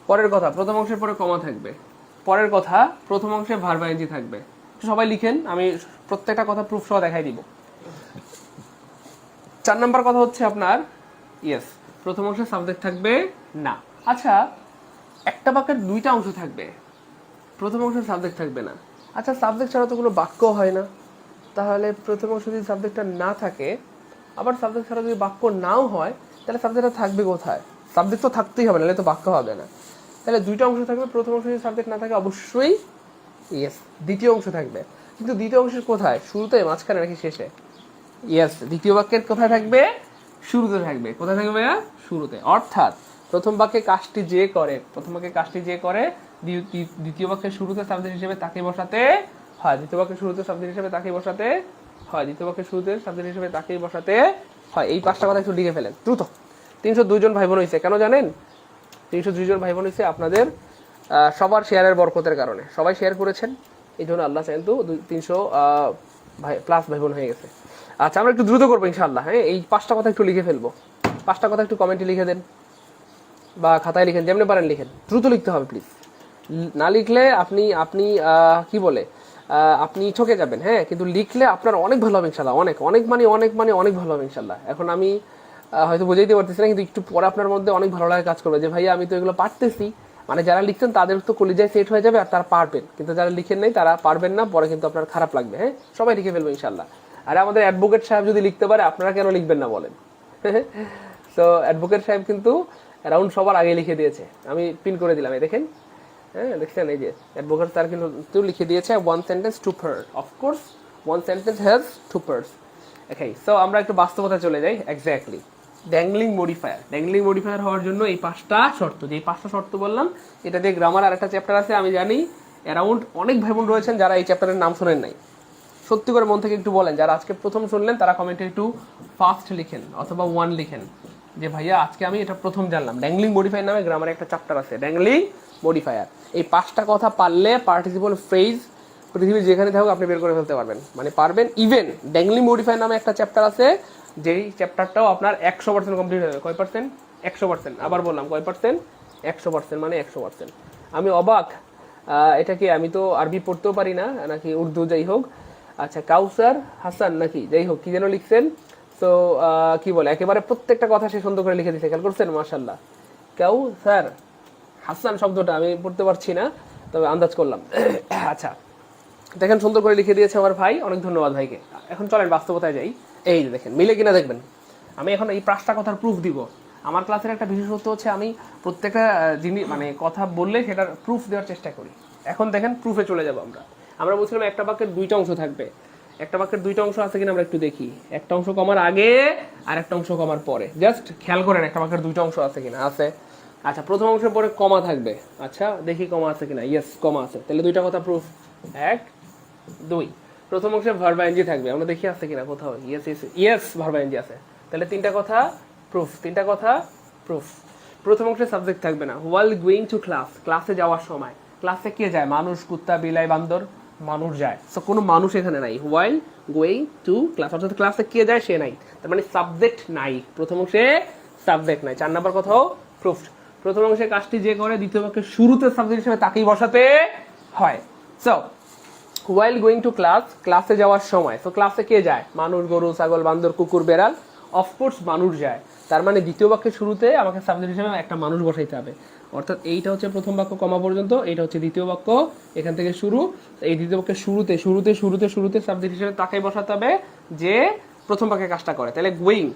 পরের কথা প্রথম অংশের পরে কমা থাকবে। পরের কথা প্রথম অংশে ভার্ব আইএনজি থাকবে। সবাই লিখেন, আমি প্রত্যেকটা কথা প্রুফ সহ দেখাই দিব। 4 নাম্বার কথা হচ্ছে আপনার ইয়েস, প্রথম অংশে সাবজেক্ট থাকবে না। আচ্ছা, একটা বাক্যের 2টা অংশ থাকবে, প্রথম অংশের সাবজেক্ট থাকবে না। আচ্ছা, সাবজেক্ট ছাড়া তো কোনো বাক্য হয় না, তাহলে প্রথম অংশ যদি সাবজেক্টটা না থাকে, আবার সাবজেক্ট ছাড়া যদি বাক্য নাও হয়, তাহলে সাবজেক্টটা থাকবে কোথায়? সাবজেক্ট তো থাকতেই হবে, নাহলে তো বাক্য হবে না। তাহলে 2টা অংশ থাকবে, প্রথম অংশ যদি সাবজেক্ট না থাকে অবশ্যই ইয়েস দ্বিতীয় অংশ থাকবে। কিন্তু দ্বিতীয় অংশের কোথায়? শুরুতে, মাঝখানে, নাকি শেষে? ইয়েস, দ্বিতীয় বাক্যের কোথায় থাকবে? শুরুতে থাকবে। কোথায় থাকবে ভাইয়া? শুরুতে। অর্থাৎ প্রথম বাক্যে কাজটি যে করে, প্রথম বাক্যে কাজটি যে করে, দ্বিতীয় বাক্যের শুরুতে সাবজেক্ট হিসেবে তাকে বসাতে হয়। দ্বিতীয় বাক্যের শুরুতে সাবজেক্ট হিসেবে তাকে বসাতে হয়। দ্বিতীয় বাক্যের শুরুতে সাবজেক্ট হিসেবে তাকেই বসাতে হয়। এই 5টা কথা একটু লিখে ফেলেন দ্রুত। 302 জন ভাই বোন হয়েছে, কেন জানেন? 302 জন ভাই বোন হয়েছে আপনাদের সবার শেয়ারের বরকতের কারণে। সবাই শেয়ার করেছেন, এই জন্য আল্লাহ চাইন তো 300 ভাই প্লাস ভাই বোন হয়ে গেছে। আচ্ছা, আমরা একটু দ্রুত করবো ইনশাআল্লাহ, হ্যাঁ। এই 5টা কথা একটু লিখে ফেলবো। 5টা কথা একটু কমেন্টে লিখে দেন বা খাতায় লিখেন, যেমনি পারেন লিখেন। দ্রুত লিখতে হবে প্লিজ, না লিখলে আপনি আপনি কি বলে আপনি ঠকে যাবেন, হ্যাঁ। কিন্তু লিখলে আপনার অনেক ভালো হবে ইনশাআল্লাহ, অনেক অনেক মানে অনেক মানে অনেক ভালো হবে ইনশাআল্লাহ। এখন আমি হয়তো বুঝাইতে পারতেছি না, কিন্তু একটু পরে আপনার মধ্যে অনেক ভালো লাগে কাজ করবে যে ভাইয়া আমি তো এগুলো পারতেছি। মানে যারা লিখছেন তাদের তো কলিজায় সেট হয়ে যাবে আর তারা পারবেন, কিন্তু যারা লিখেন নাই তারা পারবেন না, পরে কিন্তু আপনার খারাপ লাগবে, হ্যাঁ। সবাই লিখে ফেলবো ইনশাআল্লাহ। আর আমাদের অ্যাডভোকেট সাহেব যদি লিখতে পারে, আপনারা কেন লিখবেন না বলেন? তো অ্যাডভোকেট সাহেব কিন্তু অ্যারাউন্ড সবার আগে লিখে দিয়েছে, আমি পিন করে দিলাম, এই দেখেন, হ্যাঁ দেখছেন? এই যে অ্যাডভোকেট স্যার কিন্তু লিখে দিয়েছে 1 sentence 2 part. Of course 1 sentence has 2 parts. Okay, so আমরা একটু বাস্তবতা চলে যাই। Exactly, dangling modifier. Dangling modifier হওয়ার জন্য এই 5টা শর্ত, যে 5টা শর্ত বললাম, এটা দিয়ে গ্রামার আর একটা চ্যাপ্টার আছে, আমি জানি অ্যারাউন্ড অনেক ভাই বোন রয়েছেন যারা এই চ্যাপ্টারের নাম শোনেন নাই। সত্যি করে মন থেকে একটু বলেন, যারা আজকে প্রথম শুনলেন তারা কমেন্টে একটু ফার্স্ট লিখেন অথবা 1 লিখেন, যে ভাইয়া আজকে আমি এটা প্রথম জানলাম। ড্যাংলিং মডিফায়ার নামে গ্রামারে একটা চ্যাপ্টার আছে, ড্যাংলিং মডিফায়ার। এই 5টা কথা পারলে পার্টিসিপল ফ্রেজ পৃথিবীর যেখানে থাকুক আপনি বের করে ফেলতে পারবেন, মানে পারবেন। ইভেন ড্যাংলিং মডিফায়ার নামে একটা চ্যাপ্টার আছে, যেই চ্যাপ্টারটাও আপনার 100% কমপ্লিট হবে। কয় পার্সেন্ট? 100%। আবার বললাম কয় পার্সেন্ট? 100% মানে 100%। আমি অবাক, এটা কি, আমি তো আরবি পড়তেও পারি না নাকি উর্দু, যাই হোক। আচ্ছা, কাউসার হাসান নাকি, যাই হোক, কি যেন লিখছেন। তো কি বলে, একেবারে প্রত্যেকটা কথা সে সুন্দর করে লিখে দিচ্ছে, খেয়াল করছেন, মাশাল্লাহ। কাউসার হাসান শব্দটা আমি পড়তে পারছি না, তবে আন্দাজ করলাম। আচ্ছা, দেখেন সুন্দর করে লিখে দিয়েছে আমার ভাই, অনেক ধন্যবাদ ভাইকে। এখন চলেন বাস্তবতায় যাই। এই যে দেখেন, মিলে কিনা দেখবেন। আমি এখন এই 5টা কথার প্রুফ দিব। আমার ক্লাসের একটা বিশেষত্ব হচ্ছে আমি প্রত্যেকটা জিনিস মানে কথা বললে সেটার প্রুফ দেওয়ার চেষ্টা করি। এখন দেখেন প্রুফে চলে যাব আমরা। আমরা বলছিলাম একটা বাক্যের 2টা অংশ থাকবে। একটা বাক্যের 2টা অংশ আছে কিনা আমরা একটু দেখি। একটা অংশ কমার আগে আর একটা অংশ কমার পরে, জাস্ট খেয়াল করেন একটা বাক্যের 2টা অংশ আছে কিনা। আছে। আচ্ছা, প্রথম অংশের পরে কমা থাকবে। আচ্ছা, দেখি কমা আছে কিনা। ইয়েস, কমা আছে, তাহলে 2টা কথা প্রুফ। 1 2। প্রথম অংশে ভার্ব আইএনজি থাকবে, আমরা দেখি আছে কিনা কোথাও। Yes yes yes, verb ING আছে, তাহলে 3টা কথা প্রুফ। 3টা কথা প্রুফ। প্রথম অংশে সাবজেক্ট থাকবে না। হোয়াইল গোয়িং টু ক্লাস, ক্লাসে যাওয়ার সময়। ক্লাসে কে যায়? মানুষ, কুত্তা, বিলাই, বান্দর, মানুষ যায়। সো কোনো মানুষ এখানে নাই। হোয়াইল গোয়িং টু ক্লাস, অর্থাৎ ক্লাসে কে যায় সে নাই, তার মানে সাবজেক্ট নাই। প্রথম অংশে সাবজেক্ট নাই। 4 নাম্বার কথাও প্রুফ। প্রথম অংশে কাজটি যে করে, দ্বিতীয় বাক্যের শুরুতে সাবজেক্ট হিসেবে তাকেই বসাতে হয়। So while going to class, ক্লাসে যাওয়ার সময়। তো ক্লাসে কে যায়? মানুষ, গরু, ছাগল, বান্দর, কুকুর, বেড়াল। অফকোর্স মানুষ যায়, তার মানে দ্বিতীয় বাক্যের শুরুতে আমাকে সাবজেক্ট হিসেবে একটা মানুষ বসাইতে হবে। অর্থাৎ এইটা হচ্ছে প্রথম বাক্য কমা পর্যন্ত, এইটা হচ্ছে দ্বিতীয় বাক্য এখান থেকে শুরু। এই দ্বিতীয় বাক্যের শুরুতে শুরুতে শুরুতে শুরুতে সাবজেক্ট হিসেবে তাকেই বসাতে হবে যে প্রথম বাক্যে কাজটা করে। তাহলে গোয়িং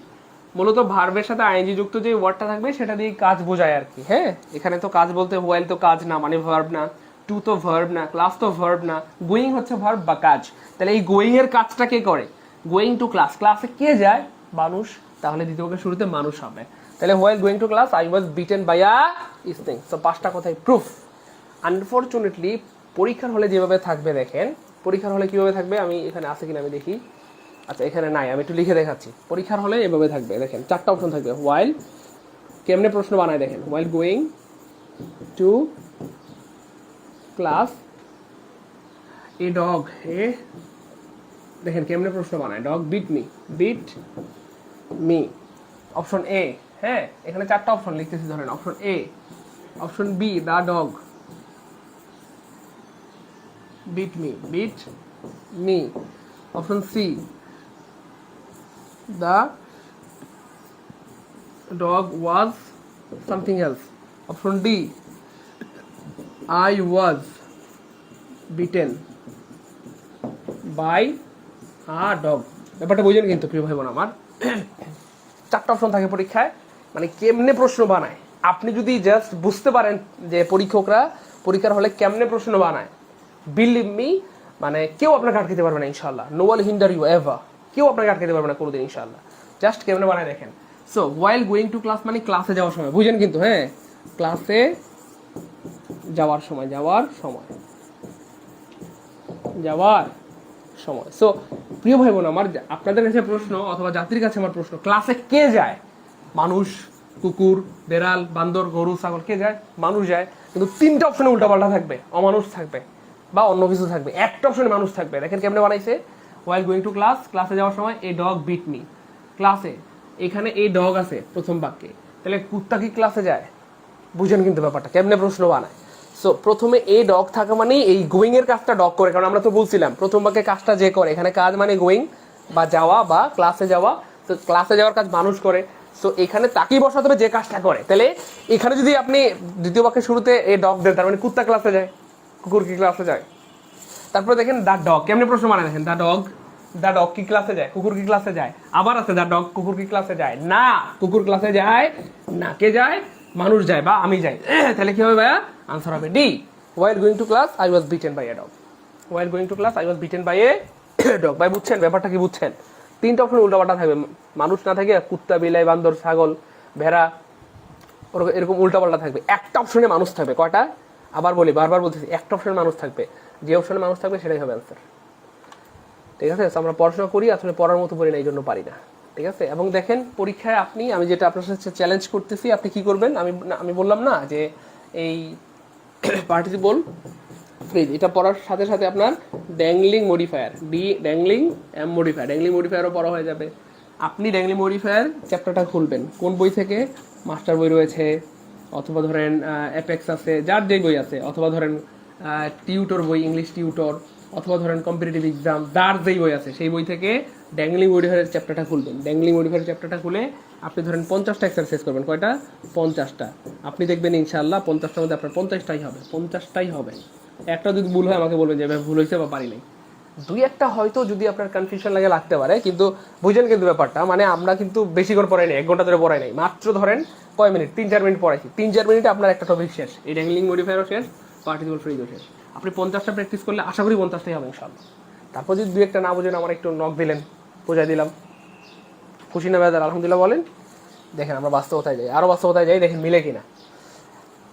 মূলত ভার্বের সাথে আইএনজি যুক্ত যে ওয়ার্ডটা থাকবে সেটা দিয়ে কাজ বোঝায় আর কি। হ্যাঁ, এখানে তো কাজ বলতে হোয়াইল তো কাজ না, মানে ভার্ব না। টু তো ভার্ব না, ক্লাস তো ভার্ব না, গোয়িং হচ্ছে ভার্ব বা কাজ। তাহলে এই গোয়িং এর কাজটা কে করে? গোয়িং টু ক্লাস, ক্লাসে কে যায়? মানুষ, তাহলে দ্বিতীয় বাক্যের শুরুতে মানুষ হবে। তাহলে while going to class I was bitten by a snake. So 5টা কথাই প্রুফ। আনফরচুনেটলি পরীক্ষার হলে যেভাবে থাকবে, দেখেন পরীক্ষার হলে কিভাবে থাকবে, আমি এখানে আছে কিনা আমি দেখি। আচ্ছা, এখানে নাই, আমি একটু লিখে দেখাচ্ছি। পরীক্ষার হলে এভাবে থাকবে, দেখেন 4টা অপশন থাকবে। হোয়াইল, কেমনে প্রশ্ন বানায় দেখেন। While going to class a dog, এ দেখেন কেমনে প্রশ্ন বানায়। Dog bit me, bit me. Option A, হ্যাঁ এখানে 4টা অপশন লিখতেছি, ধরেন option A. Option B, the dog bit me, bit me. Option C, the dog was something else. Option D, I was beaten by a dog. ব্যাপারটা বুঝেন কিন্তু প্রিয় ভাই বোন আমার। 4টা অপশন থাকে পরীক্ষায়, মানে কেমনে প্রশ্ন বানায়। আপনি যদি জাস্ট বুঝতে পারেন যে পরীক্ষকরা পরীক্ষার হলে কেমনে প্রশ্ন বানায়, বিলিভ মি, মানে কেউ আপনাকে আটকাতে পারবে না ইনশাআল্লাহ। No wall hinder you ever, কেউ আপনাকে আটকাতে পারবে না কোনোদিন ইনশাআল্লাহ। জাস্ট কেমনে বানায় দেখেন। So while going to class মানে ক্লাসে যাওয়ার সময়, বুঝেন কিন্তু, হ্যাঁ ক্লাসে যাওয়ার সময়, যাওয়ার সময়, যাওয়ার সময়। সো প্রিয় ভাই বোন আমার, আপনাদের কাছে প্রশ্ন অথবা জাতির কাছে আমার প্রশ্ন, ক্লাসে কে যায়? মানুষ, কুকুর, বেড়াল, বান্দর, গরু, ছাগল, কে যায়? মানুষ যায়। কিন্তু 3টা অপশনে উল্টাপাল্টা থাকবে, অমানুষ থাকবে বা অন্য কিছু থাকবে, একটা অপশনে মানুষ থাকবে। দেখেন কেমনে বানাইছে। হোয়াইল গোয়িং টু ক্লাস, ক্লাসে যাওয়ার সময় এ ডগ বিট মি। ক্লাসে এখানে এই ডগ আছে প্রথম বাক্যে, তাহলে কুত্তা কি ক্লাসে যায়? বুঝেন কিন্তু ব্যাপারটা কেমনে প্রশ্ন বানায়। সো প্রথমে এই ডগ থাকা মানে এই গোয়িং এর কাজটা ডগ করে, কারণ আমরা তো বলছিলাম প্রথম বাক্যে কাজটা যে করে, এখানে কাজ মানে গোয়িং বা যাওয়া বা ক্লাসে যাওয়া। তো ক্লাসে যাওয়ার কাজ মানুষ করে, সো এখানে তাকেই বসাতে হবে যে কাজটা করে। তাহলে এখানে যদি আপনি দ্বিতীয় বাক্যের শুরুতে এই ডগ দেন, তার মানে কুত্তা ক্লাসে যায়, কুকুর কি ক্লাসে যায়? তারপরে দেখেন দা ডগ, কেমনে প্রশ্ন বানায় দেখেন। দা ডগ, দা ডগ কি ক্লাসে যায়? কুকুর কি ক্লাসে যায়? আবার আছে দা ডগ, কুকুর কি ক্লাসে যায়? না, কুকুর ক্লাসে যায় না। কে যায়? মানুষ যায় বা আমি যাই। তাহলে কি হবে ভাইয়া? আনসার হবে D, while going to class I was bitten by a dog. While going to class I was bitten by a dog. ভাই বুঝছেন ব্যাপারটা কি? বুঝছেন? 3টা অপশন উল্টাপাল্টা থাকবে, মানুষ না থাকে কুত্তা, বিলাই, বান্দর, ছাগল, ভেড়া, এরকম উল্টাপাল্টা থাকবে। একটা অপশনে মানুষ থাকবে। কয়টা? আবার বলি, বারবার বলতেছি, একটা অপশনে মানুষ থাকবে। যে অপশনে মানুষ থাকবে সেটাই হবে অ্যান্সার। ঠিক আছে? আমরা পড়াশোনা করি, আসলে পড়ার মতো পড়ি না, এই জন্য পারি না। ঠিক আছে? এবং দেখেন পরীক্ষায় আপনি, আমি যেটা আপনার সাথে চ্যালেঞ্জ করতেছি, আপনি কি করবেন? আমি বললাম না যে এই পার্টিসিপল ফ্রেজ এটা পড়ার সাথে সাথে আপনার dangling modifier, dangling modifier, dangling মডিফায়ারও পড়া হয়ে যাবে। আপনি ড্যাংলিং মডিফায়ার চ্যাপ্টারটা খুলবেন কোন বই থেকে? মাস্টার বই রয়েছে, অথবা ধরেন অ্যাপেক্স আছে, যার যে বই আছে, অথবা ধরেন টিউটর বই, ইংলিশ টিউটর, অথবা ধরেন কম্পিটিটিভ এক্সাম, যার যেই বই আছে সেই বই থেকে ড্যাংলিং মডিফায়ারের চ্যাপ্টারটা খুলবেন। ড্যাংলিং মডিফায়ারের চ্যাপ্টারটা খুলে আপনি ধরেন 50টা এক্সারসাইজ করবেন। কয়টা? 50টা। আপনি দেখবেন ইনশাআল্লাহ 50টার মধ্যে আপনার 50টাই হবে, 50টাই হবে। একটা যদি ভুল হয় আমাকে বলবেন যে ভাই ভুল হয়েছে বা পারি নাই। দুই একটা হয়তো যদি আপনার কনফিউশন লাগে লাগতে পারে, কিন্তু বুঝেন কিন্তু ব্যাপারটা, মানে আমরা কিন্তু বেশি করে পড়াই নাই, 1 ঘন্টা ধরে পড়াই নাই, মাত্র ধরেন কয় মিনিট, 3-4 মিনিট পড়াইছি। 3-4 মিনিটে আপনার একটা টপিক শেষ, এই ড্যাংলিং মডিফায়ারও শেষ, পার্টিকুলার ফ্রিজও শেষ। আপনি 50টা প্র্যাকটিস করলে আশা করি 50টাই হবে ইনশাআল্লাহ। তারপর যদি দুই একটা না বোঝেন আমার একটু নক দিলেন, বোঝাই দিলাম, খুশি না বেদার আলহামদুলিল্লাহ বলেন। দেখেন আমরা বাস্তবতায় যাই, আরও বাস্তবতায় যাই, দেখেন মিলে কিনা।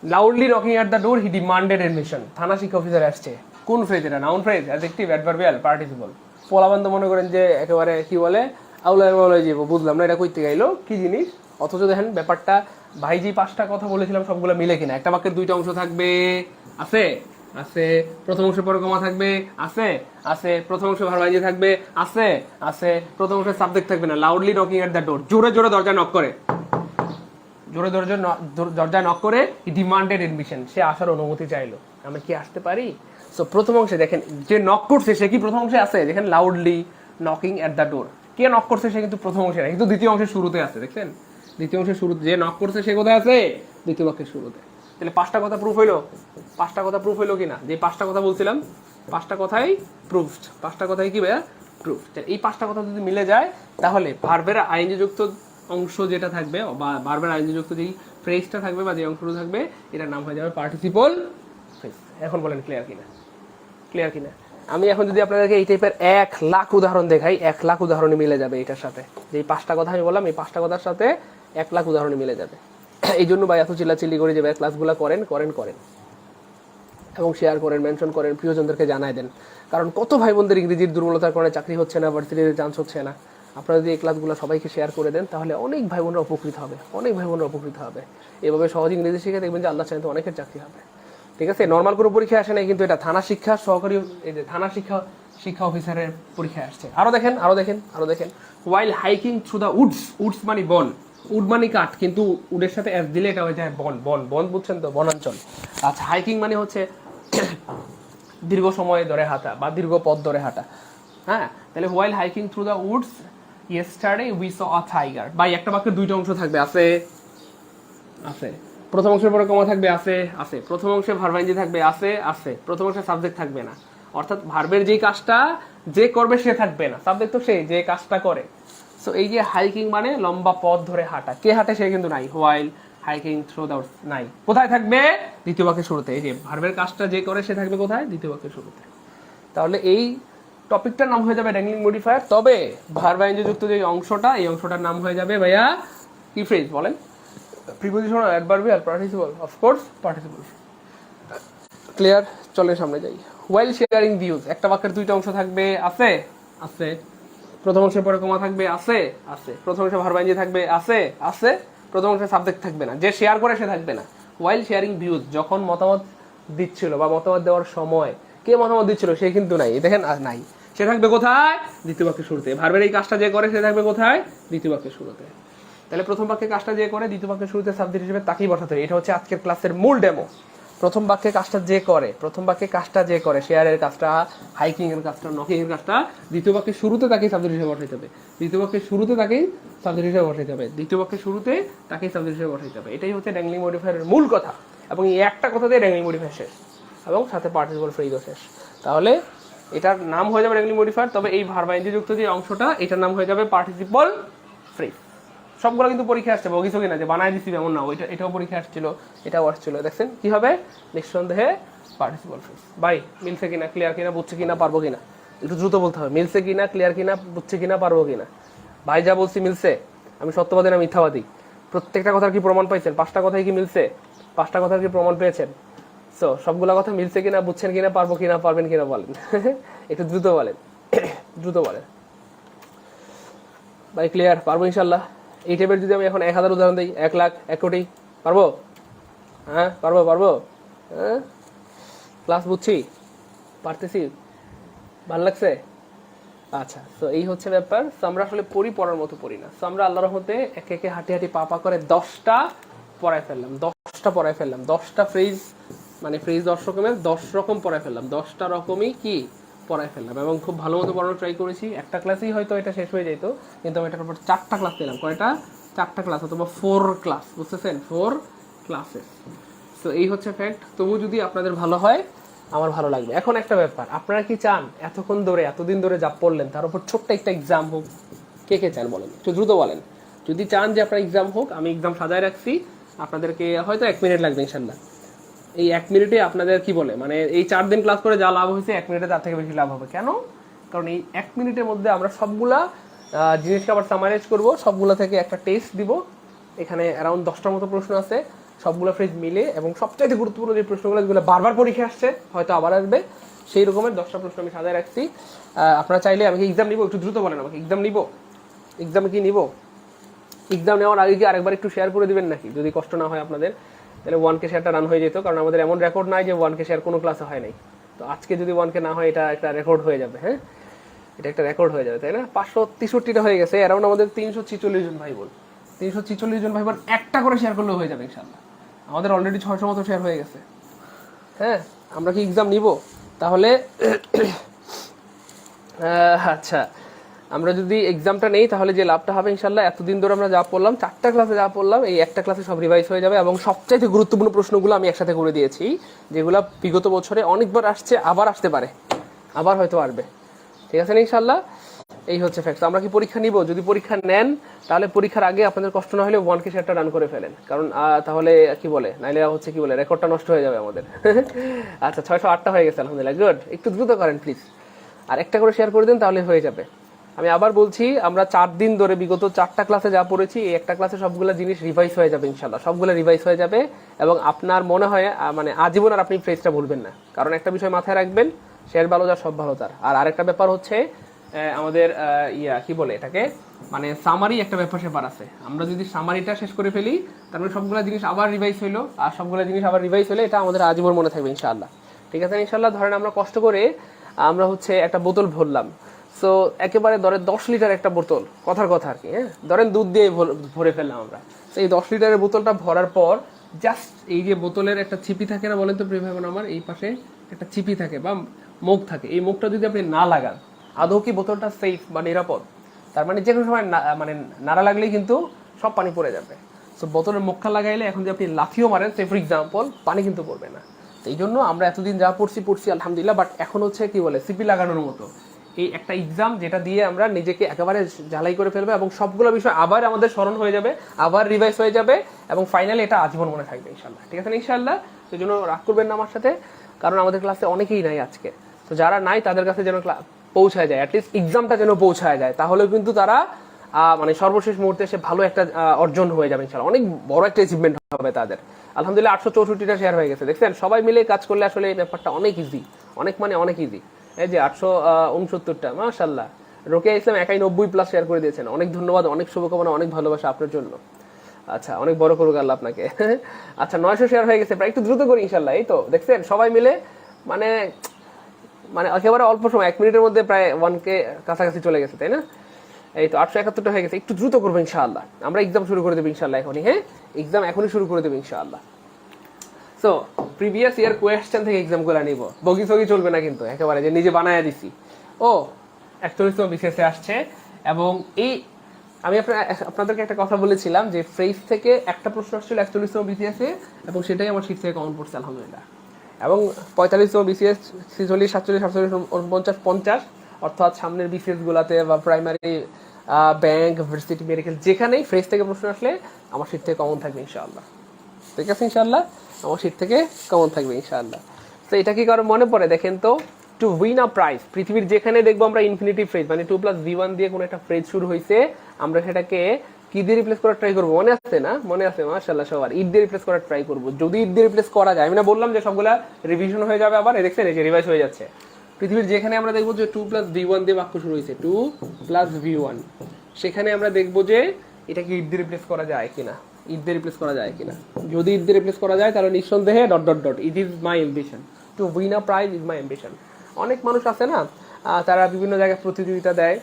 Loudly knocking at the door he demanded admission. থানা শিক্ষা অফিসার আসছে। কোন ফ্রেজ এটা? Noun phrase, adjective, adverbial, participle. পোলাবান্ধব মনে করেন যে একেবারে কি বলে আউলাই মাউলাই যাব, বুঝলাম না এটা কইতে গাইলো কি জিনিস। অথচ দেখেন ব্যাপারটা, ভাইজি 5টা কথা বলেছিলাম সবগুলো মিলে কিনা। একটা বাক্যের 2টা অংশ থাকবে, আছে আছে, প্রথম অংশে পরে কমা থাকবে, আছে আছে, প্রথম অংশে ভার্ব আইএনজি থাকবে, আছে আছে, প্রথম অংশে সাবজেক্ট থাকবে না। লাউডলি নকিং অ্যাট দ্য ডোর, জোরে জোরে দরজা নক করে, জোরে জোরে দরজায় নক করে ডিমান্ডেড এডমিশন, সে আসার অনুমতি চাইলো, আমরা কি আসতে পারি? সো প্রথম অংশে দেখেন যে নক করছে সে কি প্রথম অংশে আছে? দেখেন loudly knocking at the door, K knock করছে সে কিন্তু প্রথম অংশে না, কিন্তু দ্বিতীয় অংশের শুরুতে আছে। দেখছেন দ্বিতীয় অংশের শুরুতে যে নক করছে সে কোথায় আছে? দ্বিতীয় বাক্যের শুরুতে। তাহলে 5টা কথা প্রুফ হইলো, 5টা কথা প্রুফ হইলো কিনা? যে 5টা কথা বলছিলাম 5টা কথাই প্রুফড, 5টা কথাই কি ভাইয়া? প্রুফ। এই 5টা কথা যদি মিলে যায় তাহলে ভার্বের আইএনজি যুক্ত অংশ যেটা থাকবে বা ভার্বের আইএনজি যুক্ত যেই ফ্রেজটা থাকবে বা যে অংশটা থাকবে এটার নাম হয়ে যাবে পার্টিসিপল ফ্রেজ। এখন বলেন ক্লিয়ার কিনা? ক্লিয়ার কিনা? আমি এখন যদি আপনাদেরকে এই টাইপের 1 লাখ উদাহরণ দেখাই, 1 লাখ উদাহরণই মিলে যাবে এটার সাথে। যে 5টা কথা আমি বললাম এই 5টা কথার সাথে 1 লাখ উদাহরণই মিলে যাবে। এই জন্য ভাই এত চিল্লাচিল্লি করে যে ভাই ক্লাসগুলো করেন করেন করেন এবং শেয়ার করেন, মেনশন করেন, প্রিয়জনদেরকে জানাই দেন। কারণ কত ভাই বোনদের ইংরেজির দুর্বলতার কারণে চাকরি হচ্ছে না, ভার্সিটিতে চান্স হচ্ছে না। আপনারা যদি এই ক্লাসগুলো সবাইকে শেয়ার করে দেন তাহলে অনেক ভাই বোনরা উপকৃত হবে, অনেক ভাই বোনরা উপকৃত হবে। এভাবে সহজ ইংরেজি শিখে দেখবেন যে আল্লাহ চাইতে অনেকের চাকরি হবে। ঠিক আছে? নর্মাল কোনো পরীক্ষা আসে নাই, কিন্তু এটা থানা শিক্ষা সহকারী, এই যে থানা শিক্ষা অফিসারের পরীক্ষায় আসছে। আরো দেখেন আরো দেখেন আরো দেখেন। While hiking through the woods, woods মানে বন, উড মানে কাঠ, কিন্তু উডের সাথে এস দিলে এটা হয়ে যায় বন, বন বন, বুঝছেন তো? বনাঞ্চল। আচ্ছা, হাইকিং মানে হচ্ছে দীর্ঘ সময় ধরে হাঁটা বা দীর্ঘ পথ ধরে হাঁটা। হ্যাঁ, তাহলে while hiking through the Woods yesterday we saw a tiger. ভাই একটা বাক্যের 2টা অংশ থাকবে, আছে আছে, প্রথম অংশের পরে কমা থাকবে, আছে আছে, প্রথম অংশে ভার্ব আইএনজি থাকবে, আছে আছে, প্রথম অংশে সাবজেক্ট থাকবে না। অর্থাৎ ভার্বের যেই কাজটা যে করবে সে থাকবে না, সাবজেক্ট তো সে যে কাজটা করে। সো এই যে হাইকিং মানে লম্বা পথ ধরে হাঁটা, কে হাঁটে সে কিন্তু নাই। While hiking through the Woods নাই, কোথায় থাকবে? দ্বিতীয় বাক্যের শুরুতে। এই যে ভার্বের কাজটা যে করে সে থাকবে কোথায়? দ্বিতীয় বাক্যের শুরুতে। তাহলে এই টপিকটার নাম হয়ে যাবে ড্যাংলিং মডিফায়ার। তবে ভার্ব আইএনজি যুক্ত যে অংশটা, এই অংশটার নাম হয়ে যাবে ভাইয়া কি ফ্রেজ বলেন? Prepositional, adverbial, participle, of course participle. Clear? চলেন সামনে যাই। হোয়াইল শেয়ারিং ভিউজ, একটা বাক্যের 2টা অংশ থাকবে, আছে আছে, প্রথম অংশের পরে কমা থাকবে, আছে আছে, প্রথম অংশে ভার্ব আইএনজি থাকবে, আছে আছে, প্রথম অংশে সাবজেক্ট থাকবে না, যে শেয়ার করে সে থাকবে না। হোয়াইল শেয়ারিং ভিউজ, যখন মতামত দিচ্ছিল বা মতামত দেওয়ার সময় কে মতামত দিচ্ছিল সে কিন্তু নাই, দেখেন নাই, সে থাকবে কোথায়? দ্বিতীয় বাক্যের শুরুতে। ভার্বের এই কাজটা যে করে সে থাকবে কোথায়? দ্বিতীয় বাক্যের শুরুতে। তাহলে প্রথম বাক্যে কাজটা যে করে দ্বিতীয় বাক্যের শুরুতে সাবজেক্ট হিসেবে তাকেই বসাতে হবে। এটা হচ্ছে আজকের ক্লাসের মূল ডেমো। প্রথম বাক্যে কাজটা যে করে, প্রথম বাক্যে কাজটা যে করে, শেয়ারের কাজটা, হাইকিং এর কাজটা, নকিং এর কাজটা, দ্বিতীয় বাক্যের শুরুতে তাকেই সাবজেক্ট হিসেবে বসাইতে হবে। দ্বিতীয় বাক্যের শুরুতে তাকেই সাবজেক্ট হিসেবে বসাইতে হবে। দ্বিতীয় বাক্যের শুরুতে তাকেই সাবজেক্ট হিসেবে বসাইতে হবে। এটাই হচ্ছে ড্যাংলিং মডিফায়ারের মূল কথা। এবং এই একটা কথা দিয়ে ড্যাংলিং মডিফায়ার শেষ, এবং সাথে পার্টিসিপল ফ্রেজও শেষ। তাহলে এটার নাম হয়ে যাবে ড্যাংলিং মডিফায়ার। তবে এই ভার্ব আইএনজি যুক্ত যে অংশটা, এটার নাম হয়ে যাবে পার্টিসিপল ফ্রেজ। সবগুলো কিন্তু পরীক্ষা আসছে, বগিস কিনা যে বানায় দিচ্ছি এমন না, এটাও পরীক্ষা আসছিল, এটাও আসছিল। দেখছেন কি হবে? নিঃসন্দেহে পার্টিসিপল ফ্রেজ। ভাই মিলছে কিনা, ক্লিয়ার কিনা, বুঝছে কিনা, পারবো কিনা? একটু দ্রুত বলতে হবে, মিলছে কিনা, ক্লিয়ার কিনা, বুঝছে কিনা, পারবো কিনা। ভাই যা বলছি মিলছে, আমি সত্যবাদী না মিথ্যাবাদী? প্রত্যেকটা কথার কি প্রমাণ পাইছেন? 5টা কথাই কি মিলছে? 5টা কথার কি প্রমাণ পেয়েছেন? সো সবগুলা কথা মিলছে কিনা, বুঝছেন কিনা, পারবো কিনা, পারবেন কিনা বলেন। একটু দ্রুত বলেন, দ্রুত বলেন। ভাই ক্লিয়ার? পারবো ইনশাল্লাহ। এই টাইপের যদি আমি এখন 1000 উদাহরণ দিই, 1 লাখ, 1 কোটি, পারবো? হ্যাঁ পারবো, পারবো। হ্যাঁ, ক্লাস বুঝছি, পারতেছি, ভালো লাগছে। আচ্ছা, তো এই হচ্ছে ব্যাপার। তো আমরা আসলে পড়ার মতো পড়ি না। তো আমরা আল্লাহর রহমতে একে একে হাঁটি হাঁটি পা পা করে 10টা পড়ায় ফেললাম, 10টা পড়ায় ফেললাম, 10টা ফ্রেজ, মানে ফ্রেজ 10 রকমের, 10 রকম পড়ায় ফেললাম, 10টা রকমই কি পড়ায় ফেললাম, এবং খুব ভালো মতো পড়ানোর ট্রাই করেছি। একটা ক্লাসেই হয়তো এটা শেষ হয়ে যেত, কিন্তু আমি এটার উপর 4টা ক্লাস নিলাম। কয়টা? 4টা ক্লাস, অথবা 4 ক্লাস, বুঝতেছেন? 4 ক্লাসেস। তো এই হচ্ছে ফ্যাক্ট। তবু যদি আপনাদের ভালো হয় আমার ভালো লাগবে। এখন একটা ব্যাপার, আপনারা কি চান এতক্ষণ ধরে, এতদিন ধরে যা পড়লেন তার উপর ছোট্ট একটা এক্সাম হোক? কে কে চান বলেন, একটু দ্রুত বলেন। যদি চান যে আপনার এক্সাম হোক, আমি এক্সাম সাজায় রাখছি, আপনাদেরকে হয়তো 1 মিনিট লাগবে ইনশাল্লাহ। এই 1 মিনিটে আপনাদের কি বলে, মানে এই 4 দিন ক্লাস করে যা লাভ হয়েছে 1 মিনিটে তার থেকে বেশি লাভ হবে। কেন? কারণ এই 1 মিনিটের মধ্যে আমরা সবগুলা জিনিসকে আবার সামারাইজ করব, সবগুলা থেকে একটা টেস্ট দিব। এখানে অ্যারাউন্ড 10টার মতো প্রশ্ন আছে, সবগুলো ফ্রেজ মিলে, এবং সবচাইতে গুরুত্বপূর্ণ যে প্রশ্নগুলো, যেগুলো বারবার পরীক্ষা আসছে, হয়তো আবার আসবে, সেই রকমের 10টা প্রশ্ন আমি সাজায় রাখছি। আপনারা চাইলে আমি এক্সাম নিব, একটু দ্রুত বলেন আমাকে, এক্সাম নিব? এক্সাম কি নিব? এক্সাম নেওয়ার আগে কি আরেকবার একটু শেয়ার করে দিবেন নাকি, যদি কষ্ট না হয় আপনাদের? তাহলে 1K শেয়ারটা রান হয়ে যেত, কারণ আমাদের এমন রেকর্ড নাই যে 1K শেয়ার কোনো ক্লাসে হয় নাই। তো আজকে যদি 1K না হয়, এটা একটা রেকর্ড হয়ে যাবে। হ্যাঁ, এটা একটা রেকর্ড হয়ে যাবে, তাই না? 563টা হয়ে গেছে, অ্যারাউন্ড আমাদের 346 জন ভাই বোন, 346 জন ভাই বোন একটা করে শেয়ার করলেও হয়ে যাবে ইনশাল্লাহ। আমাদের অলরেডি 600 মতো শেয়ার হয়ে গেছে। হ্যাঁ, আমরা কি এক্সাম নিব তাহলে? আচ্ছা, আমরা যদি এক্সামটা নেই তাহলে যে লাভটা হবে ইনশাল্লাহ, এতদিন ধরে আমরা যা পড়লাম, 4টা ক্লাসে যা পড়লাম, এই একটা ক্লাসে সব রিভাইজ হয়ে যাবে, এবং সবচাইতে গুরুত্বপূর্ণ প্রশ্নগুলো আমি একসাথে করে দিয়েছি, যেগুলো বিগত বছরে অনেকবার আসছে, আবার আসতে পারে, আবার হয়তো আসবে। ঠিক আছে না ইনশাল্লাহ? এই হচ্ছে ফ্যাক্ট। আমরা কি পরীক্ষা নিব? যদি পরীক্ষা নেন তাহলে পরীক্ষার আগে আপনাদের কষ্ট না হলে 1K শেয়ারটা রান করে ফেলেন, কারণ তাহলে কি বলে, নাইলে হচ্ছে কি বলে, রেকর্ডটা নষ্ট হয়ে যাবে আমাদের। আচ্ছা, 608টা হয়ে গেছে আলহামদুলিল্লাহ, গুড। একটু দ্রুত করেন প্লিজ, আর একটা করে শেয়ার করে দেন, তাহলে হয়ে যাবে। আমি আবার বলছি, আমরা 4 দিন ধরে বিগত 4টা ক্লাসে যা পড়েছি, এই একটা ক্লাসে সবগুলো জিনিস রিভাইজ হয়ে যাবে ইনশাল্লাহ, সবগুলো রিভাইজ হয়ে যাবে, এবং আপনার মনে হয় মানে আজীবন আর আপনি ফ্রেজটা ভুলবেন না। কারণ একটা বিষয় মাথায় রাখবেন, শেয়ার ভালো যার সব ভালো তার। আর আরেকটা ব্যাপার হচ্ছে আমাদের কি বলে এটাকে, মানে সামারি একটা ব্যাপার স্যাপার আছে। আমরা যদি সামারিটা শেষ করে ফেলি, তারপরে সবগুলো জিনিস আবার রিভাইজ হইলো, আর সবগুলো জিনিস আবার রিভাইজ হলে এটা আমাদের আজীবন মনে থাকবে ইনশাআল্লাহ। ঠিক আছে ইনশাআল্লাহ? ধরেন আমরা কষ্ট করে আমরা হচ্ছে একটা বোতল ভরলাম, সো একেবারে ধরে 10 লিটার একটা বোতল, কথার কথা আর কি, হ্যাঁ, ধরেন দুধ দিয়ে ভরে ফেললাম আমরা। তো এই 10 লিটারের বোতলটা ভরার পর জাস্ট এই যে বোতলের একটা চিপি থাকে না, বলেন তো প্রিয় ভাই বোন আমার, এই পাশে একটা চিপি থাকে বা মুখ থাকে, এই মুখটা যদি আপনি না লাগান, আদৌ কি বোতলটা সেফ বা নিরাপদ? তার মানে যে কোনো সময় মানে নাড়া লাগলেই কিন্তু সব পানি পড়ে যাবে। সো বোতলের মুখটা লাগাইলে এখন যদি আপনি লাথিও মারেন, সে ফর এক্সাম্পল, পানি কিন্তু পড়বে না। তো এই জন্য আমরা এতদিন যা পড়ছি আলহামদুলিল্লাহ, বাট এখন হচ্ছে কি বলে, সিপি লাগানোর মতো এই একটা এক্সাম, যেটা দিয়ে আমরা নিজেকে একেবারে ঝালাই করে ফেলবো, এবং সবগুলো বিষয় আবার আমাদের স্মরণ হয়ে যাবে, আবার রিভাইজ হয়ে যাবে, এবং ফাইনালি এটা আজীবন মনে থাকবে ইনশাল্লাহ। ঠিক আছে ইনশাল্লাহ? সেই জন্য রাগ করবেন না আমার সাথে, কারণ আমাদের ক্লাসে অনেকেই নাই আজকে। তো যারা নাই তাদের কাছে যেন পৌঁছায় যায়, অ্যাটলিস্ট এক্সামটা যেন পৌঁছায় যায়, তাহলেও কিন্তু তারা মানে সর্বশেষ মুহূর্তে সে ভালো একটা অর্জন হয়ে যাবে ইনশাল্লাহ, অনেক বড় একটা অ্যাচিভমেন্ট হবে তাদের। আলহামদুলিল্লাহ 864টা শেয়ার হয়ে গেছে, দেখছেন? সবাই মিলে কাজ করলে আসলে এই ব্যাপারটা অনেক ইজি, অনেক মানে অনেক ইজি। এই যে 869টা, মাশাআল্লাহ। রোকেয়া ইসলাম একাই 90+ শেয়ার করে দিয়েছেন, অনেক ধন্যবাদ, অনেক শুভকামনা, অনেক ভালোবাসা আপনার জন্য। আচ্ছা, অনেক বড় করুক আল্লাহ আপনাকে। আচ্ছা, 900 শেয়ার হয়ে গেছে প্রায়, একটু দ্রুত করি ইনশাল্লাহ। এই তো দেখছেন, সবাই মিলে মানে মানে একেবারে অল্প সময়, 1 মিনিটের মধ্যে প্রায় 1K কাছাকাছি চলে গেছে, তাই না? এই তো 871টা হয়ে গেছে, একটু দ্রুত করবো ইনশাআল্লাহ। আমরা এক্সাম শুরু করে দেবো ইনশাআল্লাহ এখনই, হ্যাঁ, এক্সাম এখনই শুরু করে দেবো ইনশাআল্লাহ। সো প্রিভিয়াস ইয়ার কোয়েশ্চেন থেকে এক্সাম করে নিব, বগি সগি চলবে না কিন্তু, একেবারে যে নিজে বানায়া দিছি। ও 41তম বিসিএস আসছে, এবং এই আমি আপনাদেরকে একটা কথা বলেছিলাম যে ফ্রেজ থেকে একটা প্রশ্ন আসছিল 41তম বিসিএস এ, এবং সেটাই আমার শীট থেকে কমন পড়ছে আলহামদুলিল্লাহ। এবং 45তম বিসিএস 46, 47, 48, 49, 50, অর্থাৎ সামনের বিসিএস গুলাতে বা প্রাইমারি, ব্যাংক, ভার্সিটি, মেডিকেল, যেখানেই ফ্রেজ থেকে প্রশ্ন আসলে আমার শীট থেকে কমন থাকবে ইনশাআল্লাহ। ঠিক আছে ইনশাআল্লাহ? আমার শীট থেকে কমন থাকবে ইনশাআল্লাহ। তো এটা কি কারো মনে পড়ে? দেখেন তো, টু উইন আ প্রাইজ, পৃথিবীর যেখানে দেখবো আমরা ইনফিনিটিভ ফ্রেজ, মানে 2+V1 দিয়ে কোনো একটা ফ্রেজ শুরু হয়েছে, আমরা সেটাকে কি দিয়ে রিপ্লেস করার ট্রাই করবো? মনে আছে না? মনে আছে, মাশাআল্লাহ সবার। ঈদ দিয়ে রিপ্লেস করার ট্রাই করবো, যদি ঈদ দিয়ে রিপ্লেস করা যায়। আমি না বললাম যে সবগুলা রিভিশন হয়ে যাবে, আবার দেখছেন এই যে রিভাইজ হয়ে যাচ্ছে। পৃথিবীর যেখানে আমরা দেখবো যে 2+V1 দিয়ে বাক্য শুরু হয়েছে, 2+V1, সেখানে আমরা দেখবো যে এটা কি ঈদ দিয়ে রিপ্লেস করা যায় কিনা, ঈদ দিয়ে রিপ্লেস করা যায় কিনা। যদি ঈদ দিয়ে রিপ্লেস করা যায় তাহলে নিঃসন্দেহে ... ইট is my ambition, two win a prize is my ambition. অনেক মানুষ আছে না, তারা বিভিন্ন জায়গায় প্রতিযোগিতা দেয়,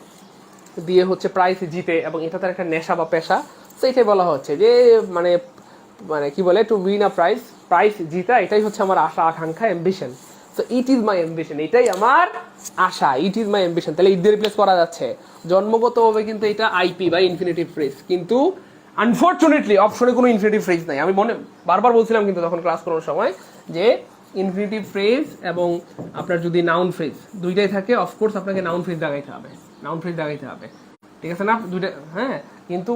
দিয়ে হচ্ছে প্রাইজ জিতে, এবং এটা তার একটা নেশা বা পেশা। তো এটাই বলা হচ্ছে যে মানে মানে কি বলে to win a prize, prize জিতা, এটাই হচ্ছে আমার আশা আকাঙ্ক্ষা, ambition. So it is my ambition, এটাই আমার আশা, ইট ইজ মাই অ্যাম্বিশন। তাহলে ইট দিয়ে রিপ্লেস করা যাচ্ছে। জন্মগতভাবে কিন্তু এটা আইপি বা ইনফিনিটিভ ফ্রেজ, কিন্তু আনফর্চুনেটলি অপশনে কোনো ইনফিনিটিভ ফ্রেজ নাই। আমি বারবার বলছিলাম কিন্তু তখন ক্লাস করার সময় যে ইনফিনিটিভ ফ্রেজ এবং আপনার যদি নাউন ফ্রেজ দুইটাই থাকে, অফকোর্স আপনাকে নাউন ফ্রেজ দাগাইতে হবে, নাউন ফ্রেজ দাগাইতে হবে, ঠিক আছে না দুইটা? হ্যাঁ, কিন্তু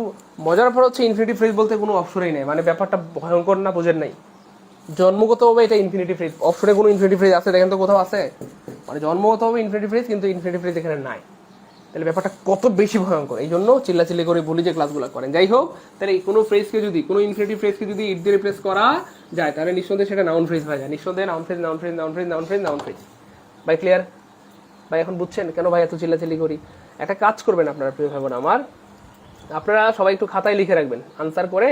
মজার পর হচ্ছে ইনফিনিটিভ ফ্রেজ বলতে কোনো অপশনই নেই, মানে ব্যাপারটা ভয়ঙ্কর না, বোঝেন নাই? জন্মগতভাবে এটা ইনফিনিটিভ ফ্রেজ, অপশনে কোনো ইনফিনিটিভ ফ্রেজ আছে দেখেন তো কোথাও আছে? মানে জন্মগতভাবে ইনফিনিটিভ ফ্রেজ, কিন্তু ইনফিনিটিভ ফ্রেজ এখানে নাই। তাহলে ব্যাপারটা কত বেশি ভয়ঙ্কর, এই জন্য চিল্লাচিল্লি করে বলি যে ক্লাসগুলো করেন। যাই হোক, তাহলে কোনো ফ্রেজকে যদি, কোনো ইনফিনিটিভ ফ্রেজকে যদি ইট দিয়ে রিপ্লেস করা যায়, তাহলে নিঃসন্দেহে সেটা নাউন ফ্রেজ হয়ে যায়। নিঃসন্দেহে noun phrase, noun phrase, noun phrase, noun phrase, noun phrase. ভাই ক্লিয়ার? ভাই এখন বুঝছেন কেন ভাই এত চিল্লাচিল্লি করি? একটা কাজ করবেন আপনারা, প্রিয় ভাই বোন আমার, আপনারা সবাই একটু খাতায় লিখে রাখবেন, আনসার করে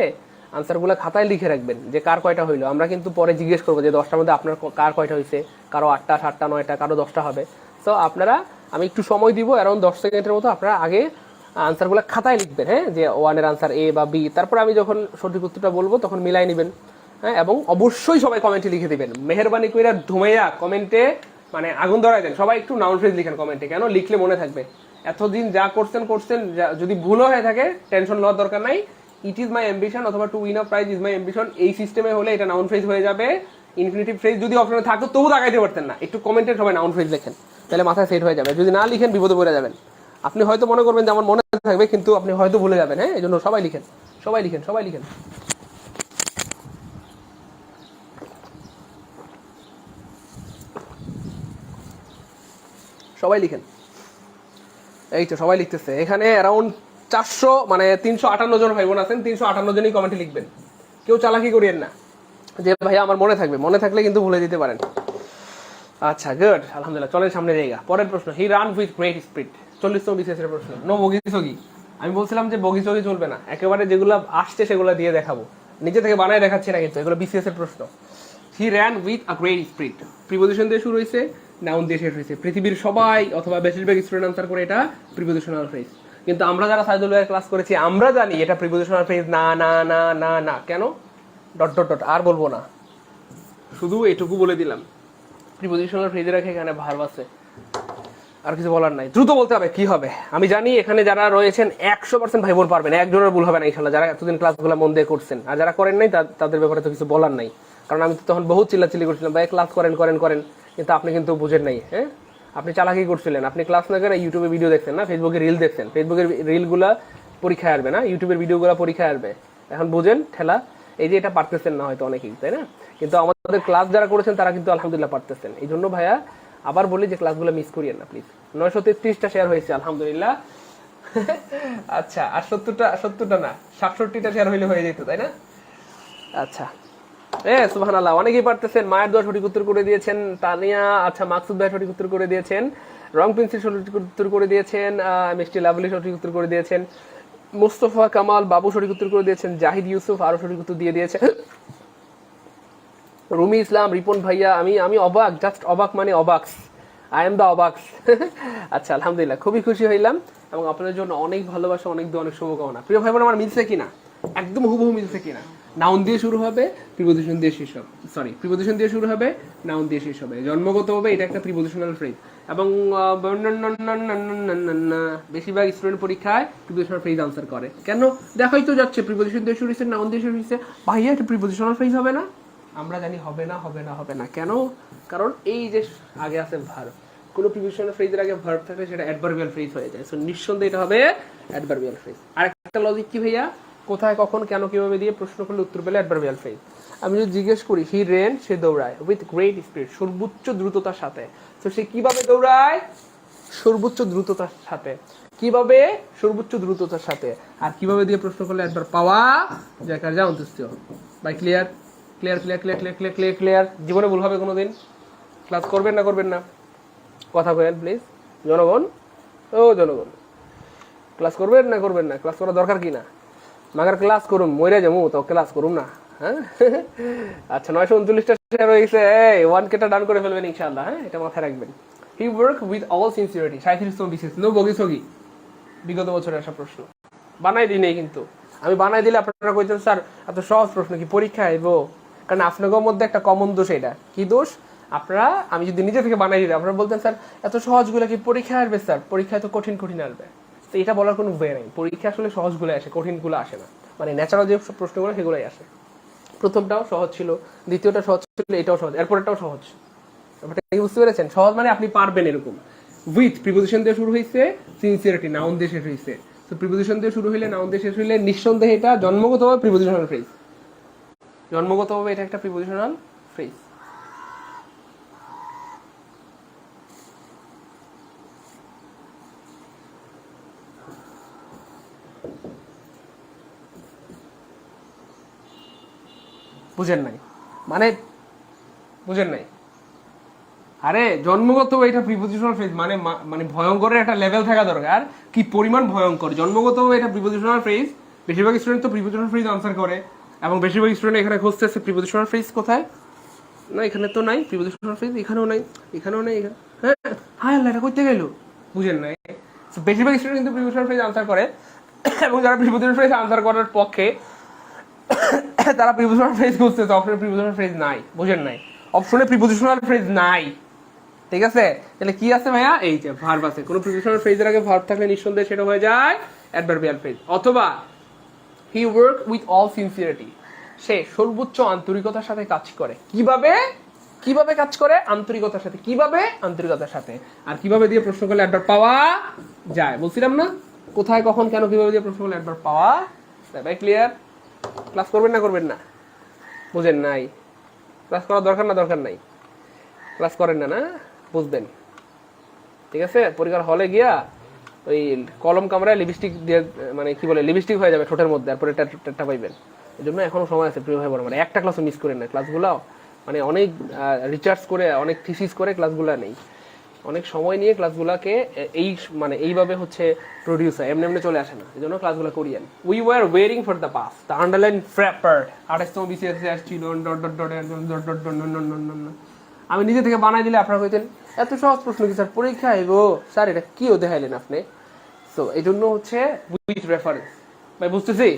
আনসারগুলো খাতায় লিখে রাখবেন যে কার কয়টা হইলো। আমরা কিন্তু পরে জিজ্ঞেস করবো যে 10টার মধ্যে আপনার কার কয়টা হয়েছে, কারো 8টা, 7টা, 9টা, কারো 10টা হবে। সো আপনারা, আমি একটু সময় দিব, অ্যারাউন্ড 10 সেকেন্ডের মতো, আপনারা আগে আনসারগুলো খাতায় লিখবেন, হ্যাঁ, যে 1-এর আনসার এ বা বি। তারপর আমি যখন সঠিক উত্তরটা বলবো তখন মিলাই নেবেন, হ্যাঁ। এবং অবশ্যই সবাই কমেন্টে লিখে দিবেন, মেহেরবানি কইরা ধুমাইয়া কমেন্টে মানে আগুন ধরাই দেন। সবাই একটু নাউন ফ্রেজ লিখেন কমেন্টে, কেন লিখলে মনে থাকবে। এতদিন যা করছেন, যদি ভুলও হয়ে থাকে টেনশন নেওয়ার দরকার নাই। ইট ইজ মাই অ্যাম্বিশন অথবা two win a prize is my ambition, এই সিস্টেমে হলে এটা নাউন ফ্রেজ হয়ে যাবে। ইনফিনিটিভ ফ্রেজ যদি অপশনে থাকতো তবু দাগাইতে পারতেন না। একটু কমেন্টে সবাই নাউন ফ্রেজ লেখেন, তাহলে মাথায় সেট হয়ে যাবে। যদি না লিখেন বিপদে পড়ে যাবেন। আপনি হয়তো মনে করবেন যে আমার মনে থাকবে, কিন্তু আপনি হয়তো ভুলে যাবেন, হ্যাঁ। এই জন্য সবাই লিখেন, সবাই লিখেন, সবাই লিখেন। সবাই লিখেন, এই তো সবাই লিখতেছে। এখানে অ্যারাউন্ড 400 মানে 358 জন ভাই বোন আছেন, 358 জনই কমেন্টে লিখবেন। কেউ চালাকি করিয়েন না যে ভাইয়া আমার মনে থাকবে, মনে থাকলে কিন্তু ভুলে দিতে পারেন। আচ্ছা, গুড, আলহামদুলিল্লাহ। চলেন সামনে জায়গা। পরের প্রশ্ন, he run with great speed, 40তম বিসিএস এর প্রশ্ন। নো বগিসগি। আমি বলছিলাম যে বগিসগি চলবে না, একেবারে যেগুলো আসছে সেগুলো দিয়ে দেখাবো, নিজে থেকে বানায় দেখাচ্ছি না কিন্তু, এগুলো বিসিএস এর প্রশ্ন। He ran with a great speed, preposition দিয়ে শুরু হয়েছে, নাউন দিয়ে শেষ হয়েছে। পৃথিবীর সবাই অথবা বেশিরভাগ স্টুডেন্ট আনসার করে এটা প্রিপোজিশনাল ফ্রেজ, কিন্তু আমরা যারা সাইদুল ভাইয়ের ক্লাস করেছি আমরা জানি এটা প্রিপোজিশনাল ফ্রেজ না না না না না। কেন? ডট ডট ডট, আর বলবো না, শুধু এটুকু বলে দিলাম, প্রিপোজিশনাল ফ্রেজে রাখে এখানে ভার্ব আছে, আর কিছু বলার নাই। দ্রুত বলতে হবে, কি হবে আমি জানি। এখানে যারা রয়েছেন 100% ভাই বোন পারবেন, একজনের ভুল হবে না ইনশাআল্লাহ, যারা এতদিন ক্লাসগুলো মন দিয়ে করছেন। আর যারা করেন নাই তাদের ব্যাপারে তো কিছু বলার নাই, কারণ আমি তো তখন বহুত চিল্লাচিল্লি করছিলাম, ভাই ক্লাস করেন করেন করেন, কিন্তু আপনি কিন্তু বুঝেন নাই, হ্যাঁ। আপনি চালাকি করছিলেন, আপনি ক্লাস না করে ইউটিউবে ভিডিও দেখছেন না, ফেসবুকে রিল দেখছেন, ফেসবুকের রিলগুলা পরীক্ষায় আসবে না, ইউটিউবের ভিডিওগুলো পরীক্ষায় আসবে। এখন বুঝেন ঠেলা, এই যে এটা পারতেছেন না হয়তো অনেকেই, তাই না? কিন্তু আমাদের ক্লাস যারা করেছেন তারা কিন্তু আলহামদুলিল্লাহ পারতেছেন। এই জন্য ভাইয়া আবার বলি যে ক্লাসগুলো মিস করিয়েন না প্লিজ। 933টা শেয়ার হয়েছে আলহামদুলিল্লাহ। আচ্ছা, আর 70টা না 67টা শেয়ার হইলে হয়ে যেত, তাই না? আচ্ছা, সুবহানাল্লাহ, অনেকেই পারতেছেন। মায়ের দোয়া সঠিক উত্তর করে দিয়েছেন, তানিয়া। আচ্ছা, মাকসুদ ভাই সঠিক উত্তর করে দিয়েছেন, রং পেন্সিল সঠিক উত্তর করে দিয়েছেন, মিষ্টি লাভলি সঠিক উত্তর করে দিয়েছেন, মুস্তফা কামাল বাবু সঠিক উত্তর করে দিয়েছেন, জাহিদ ইউসুফ আরো সঠিক উত্তর দিয়ে দিয়েছে, রুমি ইসলাম, রিপন ভাইয়া। আমি অবাক, জাস্ট অবাক, মানে অবাক, আই এম দা অবাক। আচ্ছা, আলহামদুলিল্লাহ, খুবই খুশি হইলাম, এবং আপনাদের জন্য অনেক ভালোবাসা, অনেক দোয়া, অনেক শুভকামনা। প্রিয় ভাই বোন আমার, মিলছে কিনা? একদম হুবহু মিলছে কিনা? নাউন দিয়ে শুরু হবে, প্রিপোজিশন দিয়ে শেষ হবে, প্রিপোজিশন দিয়ে শুরু হবে, নাউন দিয়ে শেষ হবে। জন্মগতভাবে এটা একটা প্রিপোজিশনাল ফ্রেজ, এবং বেশিরভাগ স্টুডেন্ট পরীক্ষায় প্রিপোজিশনাল ফ্রেজ আনসার করে। কেন? দেখাই তো যাচ্ছে প্রিপোজিশন দিয়ে শুরু হয়েছে, নাউন দিয়ে শুরু হয়েছে, ভাইয়া এটা প্রিপোজিশনাল ফ্রেজ হবে না? আমরা জানি হবে না, হবে না, হবে না। কেন? কারণ এই যে আগে আছে ভার্ব, কোনো প্রিপোজিশনাল ফ্রেজের আগে ভার্ব থাকলে সেটা অ্যাডভার্বিয়াল ফ্রেজ হয়ে যায়। সো নিঃসন্দেহে এটা হবে অ্যাডভার্বিয়াল ফ্রেজ। আর একটা লজিক কি ভাইয়া, কোথায়, কখন, কেন, কিভাবে দিয়ে প্রশ্ন করলে উত্তর পেলে অ্যাডভার্বিয়াল ফ্রেজ। আমি যদি জিজ্ঞেস করি হি রেন, সে দৌড়ায়, উইথ গ্রেট স্পিড, সর্বোচ্চ দ্রুততার সাথে। তো সে কিভাবে দৌড়ায়? সর্বোচ্চ দ্রুততার সাথে। কিভাবে? সর্বোচ্চ দ্রুততার সাথে। আর কিভাবে দিয়ে প্রশ্ন করলে একবার পাওয়া যায়, কার যা অন্তস্থ। ভাই clear? Clear clear clear clear clear clear clear. জীবনে ভুল হবে কোনোদিন? ক্লাস করবেন না করবেন না? কথা বলেন প্লিজ জনগণ, ও জনগণ, ক্লাস করবেন না করবেন না? ক্লাস করা দরকার কি না? মাগার ক্লাস করুন, মইরা যাবো তো ক্লাস করুন না, হ্যাঁ। আচ্ছা, 939টা শেয়ার হয়ে গেছে, 1Kটা ডান করে ফেলবেন ইনশাআল্লাহ, হ্যাঁ, এটা মাথায় রাখবেন। He work with all sincerity, 37তম বিশেষ, নো বগিস হগি। বিগত বছরের আসা প্রশ্ন, বানাই দিই নেই কিন্তু। আমি বানাই দিলে আপনারা কইতেন স্যার এত সহজ প্রশ্ন কি পরীক্ষা আইব? কারণ আপনাদের মধ্যে একটা কমন দোষ, এটা কি দোষ? আপনারা, আমি যদি নিজে থেকে বানাই দিলে আপনারা বলতেন স্যার এত সহজগুলো কি পরীক্ষায় আসবে স্যার? পরীক্ষায় তো কঠিন কঠিন আসবে। তো এটা বলার কোনো ওয়ে নেই, পরীক্ষা আসলে সহজগুলো আসে, কঠিনগুলো আসে না। মানে ন্যাচারাল যে প্রশ্নগুলো সেগুলোই আসে। প্রথমটাও সহজ ছিল, দ্বিতীয়টা সহজ ছিল, এটাও সহজ, এরপরটাও সহজ। ব্যাপারটা কি বুঝতে পেরেছেন? সহজ মানে আপনি পারবেন এরকম। উইথ প্রিপোজিশন দিয়ে শুরু হয়েছে, সিনসিয়ারিটি নাউন দিয়ে শেষ হয়েছে। তো প্রিপোজিশন দিয়ে শুরু হইলে, নাউন দিয়ে শেষ হইলে নিঃসন্দেহে এটা জন্মগতভাবে প্রিপোজিশনাল ফ্রেজ। জন্মগতভাবে এটা একটা প্রিপোজিশনাল ফ্রেজ। বুঝেন নাই? মানে বুঝেন নাই? আরে জন্মগত এটা প্রিপোজিশনাল ফ্রেজ মানে মানে ভয়ঙ্করের একটা লেভেল থাকা দরকার, কি পরিমাণ ভয়ঙ্কর। জন্মগত এটা প্রিপোজিশনাল ফ্রেজ। বেশিরভাগ স্টুডেন্ট তো প্রিপোজিশনাল ফ্রেজ আনসার করে, এবং বেশিরভাগ স্টুডেন্ট এখানে খুঁজতেছে প্রিপোজিশনাল ফ্রেজ কোথায়। না এখানে তো নাই প্রিপোজিশনাল ফ্রেজ, এখানেও নাই, এখানেও নাই, হ্যাঁ হায় আল্লাহ, এটা করতে গেল। বুঝেন নাই? বেশিরভাগ স্টুডেন্ট কিন্তু প্রিপোজিশনাল ফ্রেজ আনসার করে, এবং যারা প্রিপোজিশনাল ফ্রেজ আনসার করার পক্ষে তারা প্রিপোজিশনাল ফ্রেজ খুঁজতেছে, অপশনে প্রিপোজিশনাল ফ্রেজ নাই। বুঝেন নাই? অপশনে প্রিপোজিশনাল ফ্রেজ নাই। ঠিক আছে, তাহলে কি আছে ভাইয়া? এই যে ভার্ব আছে। কোনো প্রিপোজিশনাল ফ্রেজের আগে ভার্ব থাকলে নিঃসন্দেহে সেটা হয়ে যায় অ্যাডভার্বিয়াল ফ্রেজ। অথবা he work with all sincerity, সে সর্বোচ্চ আন্তরিকতার সাথে কাজ করে। কিভাবে? কিভাবে কাজ করে? আন্তরিকতার সাথে। কিভাবে? আন্তরিকতার সাথে। আর কিভাবে দিয়ে প্রশ্ন করলে অ্যাডভার্ব পাওয়া যায় বলছিলাম না? কোথায়, কখন, কেন, কিভাবে দিয়ে প্রশ্ন করলে অ্যাডভার্ব পাওয়া যায়। ভাই ক্লিয়ার? ক্লাস করবেন না করবেন না? বুঝেন নাই? ক্লাস করার দরকার না দরকার নাই? ক্লাস করেন না, না বুঝবেন। ঠিক আছে, পরীক্ষার হলে গিয়া ওই কলম কামড়ায় লিপস্টিক দিয়ে, মানে কি বলে, লিপস্টিক হয়ে যাবে ঠোঁটের মধ্যে, তারপরে টেটটা পাইবেন। এই জন্য এখনো সময় আছে প্রিয় ভাই বোন। মানে একটা ক্লাসও মিস করেন না। ক্লাসগুলো মানে অনেক রিচার্জ করে, অনেক থিসিস করে ক্লাসগুলো নেই, অনেক সময় নিয়ে ক্লাসগুলোকে এই মানে এইভাবে হচ্ছে প্রডিউস হয়, এমনি এমনি চলে আসে না। এই জন্য ক্লাসগুলো করিয়েন। We were waiting for the pass, the underline ফ্র্যাপার্ড 28তম বিসিএসে আসছিল dot dot dot dot dot dot. আমি নিজে থেকে বানাই দিলে আপনারা কইতেন এত সহজ প্রশ্ন কি স্যার পরীক্ষা আইব? স্যার এটা কি দেখাইলেন আপনি? সো এই জন্য হচ্ছে উইথ রেফারেন্স। ভাই বুঝতেছি?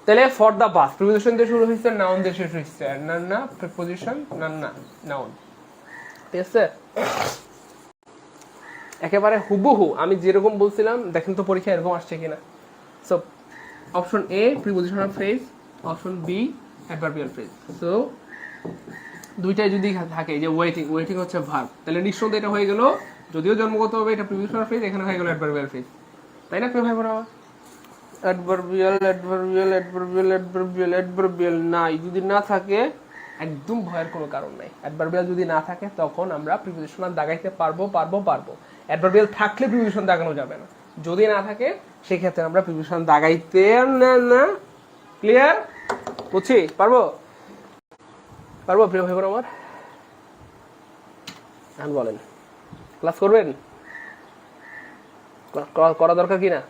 তাহলে ফর দ্য বাস প্রিপোজিশন দিয়ে শুরু হয়েছে, নাউন দিয়ে শেষ হয়েছে। না না প্রিপোজিশন, না না নাউন। ঠিক আছে, একেবারে হুবহু আমি যেরকম বলছিলাম। দেখেন তো পরীক্ষা এরকম আসছে কিনা। So option A prepositional phrase, option B adverbial phrase. So দুইটাই যদি থাকে, যে ওয়েটিং, ওয়েটিং হচ্ছে ভার্ব, তাহলে নিঃসন্দেহে এটা হয়ে গেল, যদিও জন্মগতভাবে এটা প্রিপোজিশনাল ফ্রেজ, এখানে হয়ে গেল অ্যাডভার্বিয়াল ফ্রেজ। তাই না কেউ ভাই বোনা? Adverbial adverbial adverbial adverbial adverbial নাই, যদি না থাকে একদম ভয়ের কোনো কারণ নাই। অ্যাডভার্বিয়াল যদি না থাকে তখন আমরা প্রিপোজিশনাল দাগাইতে পারবো পারবো পারবো। অ্যাডভার্বিয়াল থাকলে প্রিপোজিশন দাগানো যাবে না, যদি না থাকে সেক্ষেত্রে আমরা প্রিপোজিশন দাগাইতে না। ক্লিয়ার? বুঝছি? পারবো পারবো প্রিয় ভাই বোন আমার? এখন বলেন, ক্লাস করবেন? করা দরকার কি না?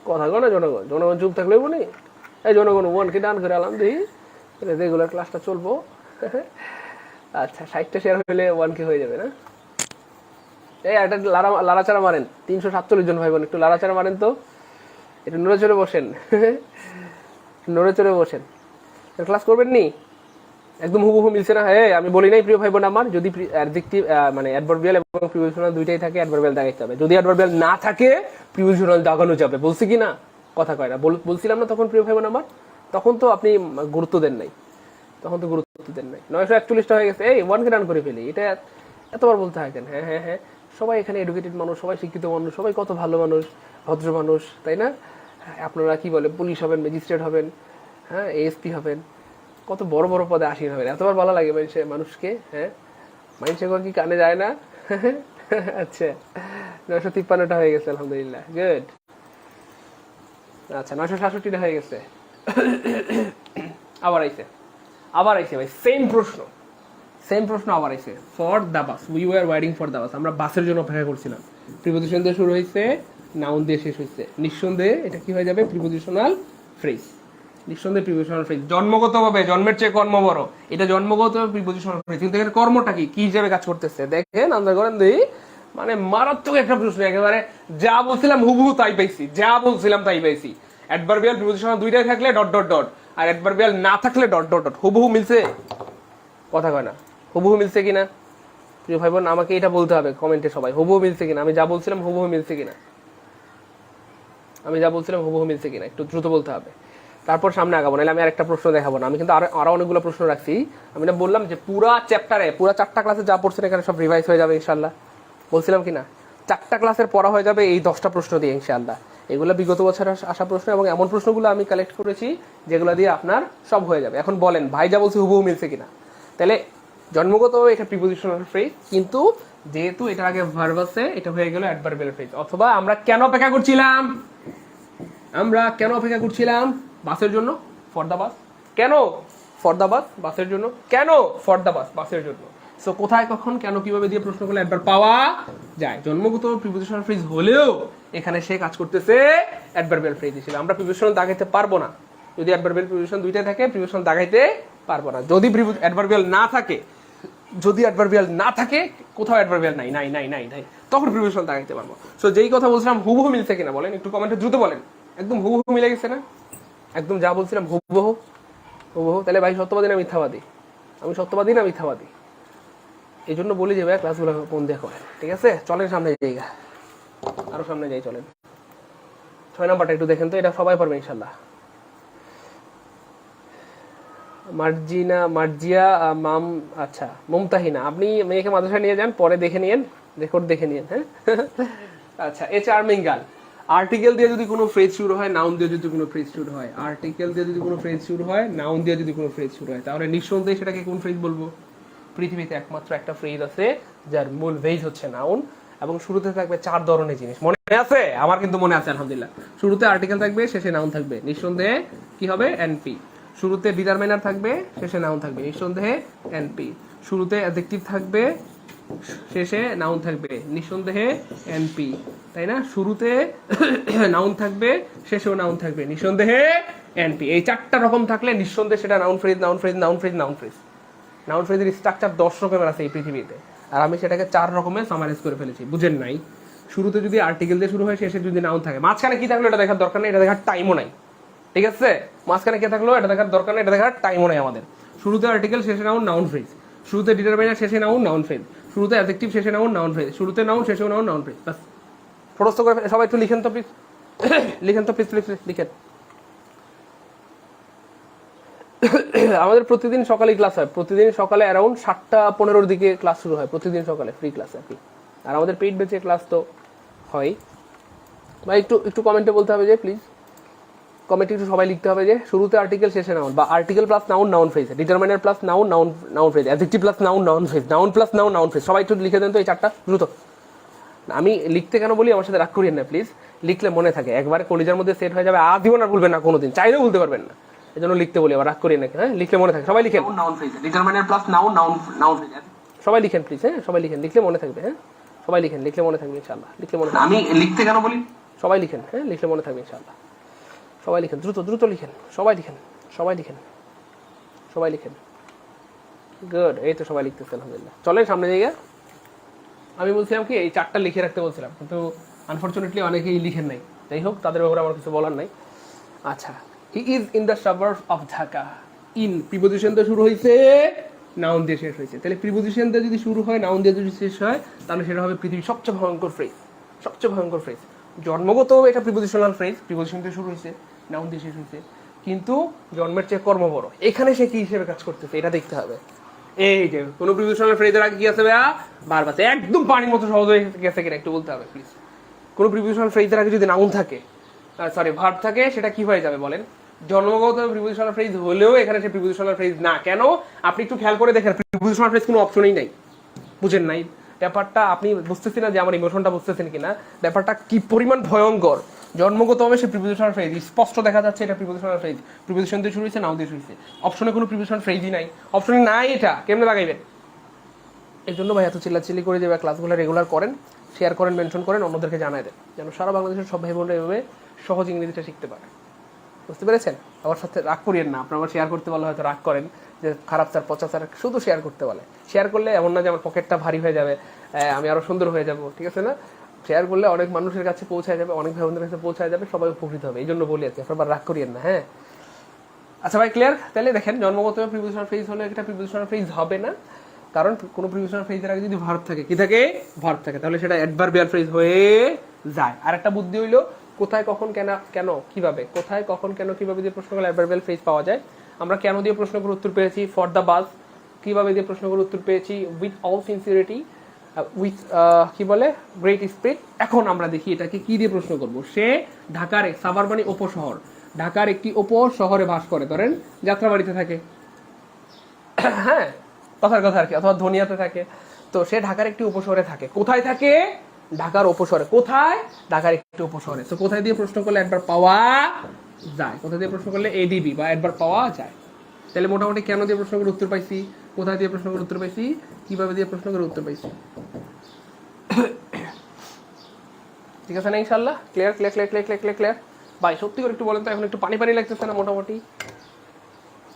কথা কো না জনগণ, জনগণ চুপ থাকলে বলি। এই জনগণ ওয়ানকে ডান করে আলাম দিই, রেগুলার ক্লাসটা চলবো। আচ্ছা 60টা শেয়ার হলে 1K হয়ে যাবে না? এই একটা লাড়াচাড়া মারেন, 347 জন ভাই বোন, একটু লাড়াচাড়া মারেন তো, একটু নড়ে চড়ে বসেন। নড়ে চড়ে বসেন। ক্লাস করবেন নি? একদম হুবহু মিলছে না? হ্যাঁ আমি বলি নাই প্রিয় ভাই বোন আমার, যদি অ্যাডজেক্টিভ মানে অ্যাডভার্বিয়াল এবং প্রিপোজিশনাল দুইটাই থাকে, অ্যাডভার্বিয়াল দাগাইতে হবে। যদি অ্যাডভার্বিয়াল না থাকে প্রিপোজিশনাল দাগানো যাবে। বলছি কি না? কথা কয় না? বলছিলাম না তখন প্রিয় ভাই বোন আমার? তখন তো আপনি গুরুত্ব দেন নাই, তখন তো গুরুত্ব দেন নাই। 941টা হয়ে গেছে, এই 1K রান করে ফেলি, এটা এতবার বলতে হয় কেন? হ্যাঁ হ্যাঁ হ্যাঁ, সবাই এখানে এডুকেটেড মানুষ, সবাই শিক্ষিত মানুষ, সবাই কত ভালো মানুষ, ভদ্র মানুষ, তাই না? আপনারা কি বলে, পুলিশ হবেন, ম্যাজিস্ট্রেট হবেন, হ্যাঁ এএসপি হবেন, কত বড় বড় পদে আসীন হবেন, এতবার ভালো লাগে মানুষকে। হ্যাঁ মানুষে কি কানে যায় না? আচ্ছা 953টা হয়ে গেছে, আলহামদুলিল্লাহ, গুড। আচ্ছা 967টা হয়ে গেছে। আবার আইছে ভাই সেম প্রশ্ন আবার আইছে। For the bus, we were waiting for the bus, আমরা বাসের জন্য অপেক্ষা করছিলাম। প্রিপোজিশন দিয়ে শুরু হয়েছে, নাউন দিয়ে শেষ হয়েছে, নিঃসন্দেহে এটা কি হয়ে যাবে? Prepositional phrase. নিঃসন্দেহে প্রিপোজিশনাল ফ্রেজ। জন্মগতভাবে, জন্মের চেয়ে কর্ম বড়, এটা জন্মগতভাবে প্রিপোজিশনাল ফ্রেজ। কিন্তু এর কর্মটা কি হিসাবে কাজ করতেছে দেখেন, আন্দাজ করেন দিই, মানে মারাত্মক একটা প্রশ্ন, একেবারে যা বলছিলাম হুবহু তাই পাইছি, যা বলছিলাম তাই পাইছি। অ্যাডভার্বিয়াল প্রিপোজিশনাল দুইটাই থাকলে ডট ডট ডট, আর অ্যাডভার্বিয়াল না থাকলে ডট ডট ডট। হুবহু মিলছে, কথা কয় না, হুবহু মিলছে কিনা প্রিয় ভাই বোন আমাকে এটা বলতে হবে কমেন্টে সবাই, হুবহু মিলছে কিনা, আমি যা বলছিলাম হুবহু মিলছে কিনা, আমি যা বলছিলাম হুবহু মিলছে কিনা একটু দ্রুত বলতে হবে, তারপর সামনে আগাবো, নাহলে আমি আরেকটা প্রশ্ন দেখাবো না। আমি কিন্তু আরো অনেকগুলো প্রশ্ন রাখছি। আমি না বললাম যে পুরা চ্যাপ্টারে, পুরা 4টা ক্লাসে যা পড়ছেন এখানে সব রিভাইজ হয়ে যাবে ইনশাল্লাহ, বলছিলাম কিনা 4টা ক্লাসের পড়া হয়ে যাবে এই 10টা প্রশ্ন দিয়ে ইনশাল্লাহ। এগুলো বিগত বছর আসা প্রশ্ন, এবং এমন প্রশ্নগুলো আমি কালেক্ট করেছি যেগুলো দিয়ে আপনার সব হয়ে যাবে। এখন বলেন ভাই যা বলছি হুবহু মিলছে কিনা। তাহলে জন্মগতভাবে এটা প্রিপোজিশনাল ফ্রেজ, কিন্তু যেহেতু এটা আগে ভার্ব আছে এটা হয়ে গেল অ্যাডভার্বিয়াল ফ্রেজ। অথবা আমরা কেন অপেক্ষা করছিলাম, আমরা কেন অপেক্ষা করছিলাম বাসের জন্য, ফর দা বাস। কেন ফর দা বাস, বাসের জন্য। কেন ফর দা বাস, বাসের জন্য। সো কোথায় কখন কেন কিভাবে দিয়ে প্রশ্ন করলে একবার পাওয়া যায়। জন্মগত প্রিপোজিশনাল ফ্রেজ হলেও এখানে সে কাজ করতেছে অ্যাডভার্বিয়াল ফ্রেজ হিসেবে। আমরা প্রিপোজিশনাল দাগাইতে পারবো না যদি অ্যাডভার্বিয়াল প্রিপোজিশন দুইটাই থাকে, প্রিপোজিশনাল দাগাইতে পারবো না যদি অ্যাডভার্বিয়াল না থাকে। যদি অ্যাডভার্বিয়াল না থাকে, কোথাও অ্যাডভার্বিয়াল নাই নাই নাই নাই নাই, তখন প্রিপোজিশনাল দাগাইতে পারবো। সো যেই কথা বলছিলাম হুবহু মিলছে কিনা বলেন, একটু কমেন্টে দ্রুত বলেন। একদম হুবহু মিলে গেছে না, একদম যা বলছিলাম হুবহু হুবহু। তাহলে ভাই সত্যবাদী না মিথ্যাবাদী, আমি সত্যবাদী না মিথ্যাবাদী। এই জন্য বলি যে ভাই ক্লাসগুলো মন দিয়ে করেন, ঠিক আছে। চলেন সামনে জায়গা, আরো সামনে যাই, চলেন 6 নাম্বারটা একটু দেখেন তো, এটা সবাই পারবে ইনশাল্লাহ। মার্জিয়া মাম, আচ্ছা মুমতাহিনা, আপনি মেয়েকে মাদ্রাসায় নিয়ে যান, পরে দেখে নিয়েন, রেকর্ড দেখে নিয়েন, হ্যাঁ। আচ্ছা, এ চার্মিং গার্ল। আর্টিকেল দিয়ে যদি কোনো ফ্রেজ শুরু হয়, নাউন দিয়ে যদি কোনো ফ্রেজ শুরু হয়, আর্টিকেল দিয়ে যদি কোনো ফ্রেজ শুরু হয়, নাউন দিয়ে যদি কোনো ফ্রেজ শুরু হয়, তাহলে নিঃসন্দেহে সেটাকে কোন ফ্রেজ বলবো। পৃথিবীতে একমাত্র একটা ফ্রেজ আছে যার মূল ভেজ হচ্ছে নাউন, এবং শুরুতে থাকবে 4 ধরনের জিনিস। মনে আছে? আমার কিন্তু মনে আছে আলহামদুলিল্লাহ। শুরুতে আর্টিকেল থাকবে, শেষে নাউন থাকবে, নিঃসন্দেহে কি হবে, এনপি। শুরুতে ডিটারমিনার থাকবে, শেষে নাউন থাকবে, নিঃসন্দেহে এনপি। শুরুতে অ্যাডজেক্টিভ থাকবে, শেষে নাউন থাকবে, নিঃসন্দেহে এনপি, তাই না? শুরুতে নাউন থাকবে, শেষেও নাউন থাকবে, নিঃসন্দেহে এনপি। এই 4টা রকম থাকলে নিঃসন্দেহে সেটা noun phrase, noun phrase, noun phrase, noun phrase. Noun ফ্রেজের স্ট্রাকচার 10 রকমের আছে এই পৃথিবীতে, আর আমি সেটাকে 4 রকমের সামারাইজ করে ফেলেছি, বুঝেন নাই? শুরুতে যদি আর্টিকেল দিয়ে শুরু হয়, শেষে যদি নাউন থাকে, মাঝখানে কি থাকলো এটা দেখার দরকার নেই, এটা দেখার টাইমও নাই, ঠিক আছে? মাঝখানে কে থাকলো এটা দেখার দরকার নেই, এটা দেখার টাইমও নেই আমাদের। শুরুতে আর্টিকেল, শেষে নাউন, নাউন ফ্রেজ। শুরুতে ডিটারমিনার, শেষে নাউন, নাউন ফ্রেজ। শুরুতে অ্যাডজেক্টিভ, শেষে নাউন, নাউন ফ্রেজ। শুরুতে নাউন, শেষেও নাউন, নাউন ফ্রেজ। বাস, ফটোস্থ করে সবাই একটু লিখেন তো প্লিজ, লিখেন তো প্লিজ, প্লিজ লিখেন। আমাদের প্রতিদিন সকালে ক্লাস হয়, প্রতিদিন সকালে অ্যারাউন্ড 7:15-র দিকে ক্লাস শুরু হয়, প্রতিদিন সকালে ফ্রি ক্লাস আর কি। আর আমাদের পেইড ব্যাচে ক্লাস তো হয়। ভাই একটু কমেন্টে বলতে হবে যে প্লিজ, কমেন্টে একটু সবাই লিখতে হবে যে শুরুতে আর্টিকেল, শেষে নাউন, বা article plus noun, noun phrase, determiner plus noun, noun noun phrase, adjective plus noun, noun phrase, noun plus noun, noun phrase. সবাই একটু লিখে দেন তো এই 4টা দ্রুত। আমি লিখতে কেন বলি, আমার সাথে রাগ করিয়েন না প্লিজ, লিখলে মনে থাকে, একবারে কলিজার মধ্যে সেট হয়ে যাবে, আজীবন আর ভুলবেন না, কোনোদিন চাইলেও ভুলতে পারবেন না। এই জন্য লিখতে বলি, আবার রাগ করিয়ে নাকি, হ্যাঁ? লিখলে মনে থাকে, সবাই লিখেন। Noun phrase, determiner plus noun, noun noun phrase, সবাই লিখেন প্লিজ, হ্যাঁ? সবাই লিখেন, লিখলে মনে থাকবে, হ্যাঁ? সবাই লিখেন, লিখলে মনে থাকবে ইনশাআল্লাহ, লিখলে মনে থাকবে। আমি লিখতে কেন বলি, সবাই লিখেন, হ্যাঁ? লিখলে মনে থাকবে ইনশাআল্লাহ। সবাই লিখেন, দ্রুত দ্রুত লিখেন, সবাই লিখেন, সবাই লিখেন, সবাই লিখেন। গুড, এই তো সবাই লিখতেছে আলহামদুলিল্লাহ। চলেন সামনে জায়গা। আমি বলছিলাম কি, এই 4টা লিখে রাখতে বলছিলাম, কিন্তু আনফরচুনেটলি অনেকেই লিখেন নাই। যাই হোক, তাদের ব্যাপারে আমার কিছু বলার নাই। আচ্ছা, he is in the suburb of Dhaka. In preposition দিয়ে শুরু হয়েছে, নাউন দিয়ে শেষ হয়েছে। তাহলে প্রিপোজিশন দিয়ে যদি শুরু হয়, নাউন দিয়ে যদি শেষ হয়, তাহলে সেটা হবে পৃথিবীর সবচেয়ে ভয়ঙ্কর ফ্রেজ, সবচেয়ে ভয়ঙ্কর ফ্রেজ। জন্মগত এটা প্রিপোজিশনাল ফ্রেজ, প্রিপোজিশন দিয়ে শুরু হয়েছে, নাউন দিয়ে শেষ হয়েছে, কিন্তু জন্মের চেয়ে কর্ম বড়। এখানে সে কি হিসেবে কাজ করতেছে এটা দেখতে হবে। এই যে কোনো প্রিপোজিশনাল ফ্রেজের আগে কি আছে ভাইয়া, ভার্ব আছে। একদম পানির মতো সহজ হয়ে গেছে কিনা একটু বলতে হবে প্লিজ। কোনো প্রিপোজিশনাল ফ্রেজের আগে যদি নাউন থাকে, সরি ভার্ব থাকে, সেটা কি হয়ে যাবে বলেন? জন্মগত প্রিপোজিশনাল ফ্রেজ হলেও এখানে সে প্রিপোজিশনাল ফ্রেজ না। কেন? আপনি একটু খেয়াল করে দেখেন, প্রিপোজিশনাল ফ্রেজ কোনো অপশনই নাই, বুঝেন নাই ব্যাপারটা? আপনি বুঝতেছেন না যে আমার ইমোশনটা বুঝতেছেন কিনা, ব্যাপারটা কি পরিমাণ ভয়ঙ্কর। জন্মগতভাবে সে প্রিপোজিশনাল ফ্রেজ, স্পষ্ট দেখা যাচ্ছে এটা প্রিপোজিশনাল ফ্রেজ, প্রিপোজিশন দিয়ে শুরু হয়েছে, নাউন দিয়ে শুরু হয়েছে। অপশনে কোনো প্রিপোজিশনাল ফ্রেজই নাই, অপশনে নাই, এটা কেমনে লাগাইবেন? এর জন্য ভাই এত চিল্লাচিল্লি করে যে ক্লাসগুলো রেগুলার করেন, শেয়ার করেন, মেনশন করেন, অন্যদেরকে জানাই দেন, যেন সারা বাংলাদেশের সব ভাই বোনরা এভাবে সহজ ইংরেজিটা শিখতে পারে। বুঝতে পেরেছেন? আমার সাথে রাগ করিয়েন না, আপনার আবার শেয়ার করতে বলে হয়তো রাগ করেন যে খারাপ স্যার পচা স্যার, শুধু শেয়ার করতে বলে। শেয়ার করলে এমন না যে আমার পকেটটা ভারী হয়ে যাবে, আমি আরও সুন্দর হয়ে যাব, ঠিক আছে না? শেয়ার করলে অনেক মানুষের কাছে পৌঁছায় যাবে, অনেক ভাই বোনদের কাছে পৌঁছায় যাবে, সবাই উপকৃত হবে, এই জন্য বলি আর কি, আপনার রাগ করিয়েন না। হ্যাঁ আচ্ছা ভাই, ক্লিয়ার? তাহলে দেখেন জন্মগত প্রিপোজিশনাল ফ্রেজ হলে একটা প্রিপোজিশনাল ফ্রেজ হবে না, কারণ কোনো প্রিপোজিশনাল ফ্রেজের আগে যদি ভার্ব থাকে, কি থাকে? ভার্ব থাকে, তাহলে সেটা অ্যাডভার্বিয়াল ফ্রেজ হয়ে যায়। আর একটা বুদ্ধি হইলো, কোথায় কখন কেন কেন কিভাবে, কোথায় কখন কেন কিভাবে দিয়ে প্রশ্ন করলে অ্যাডভার্বিয়াল ফ্রেজ পাওয়া যায়। আমরা কেন দিয়ে প্রশ্ন করে উত্তর পেয়েছি, ফর দ্য বাস। কিভাবে দিয়ে প্রশ্ন করে উত্তর পেয়েছি, উইথ অল সিনসিয়ারিটি, উইথ কি বলে, গ্রেট স্পিরিট। এখন আমরা দেখি এটাকে কি দিয়ে প্রশ্ন করব। সে ঢাকার সাভার মানে উপশহর, ঢাকার একটি উপশহরে বাস করে, ধরেন যাত্রাবাড়িতে থাকে, হ্যাঁ কথার কথা আর কি, অথবা ধনিয়াতে থাকে। তো সে ঢাকার একটি উপশহরে থাকে। কোথায় থাকে? ঢাকার উপশহরে। কোথায়? ঢাকার একটি উপশহরে। তো কোথায় দিয়ে প্রশ্ন করলে একবার পাওয়া যায়, কোথায় দিয়ে প্রশ্ন করলে এডিবি বা একবার পাওয়া যায়। তাহলে মোটামুটি কেন দিয়ে প্রশ্ন করে উত্তর পাইছি, কোথায় দিয়ে প্রশ্ন করে উত্তর পাইছি, কিভাবে দিয়ে প্রশ্ন করে উত্তর পাইছি। ঠিক আছে না ইনশাল্লাহ? Clear clear clear clear clear clear ভাই সত্যি করে একটু বলেন তো, এখন একটু পানি পানি লাগতেছে না মোটামুটি?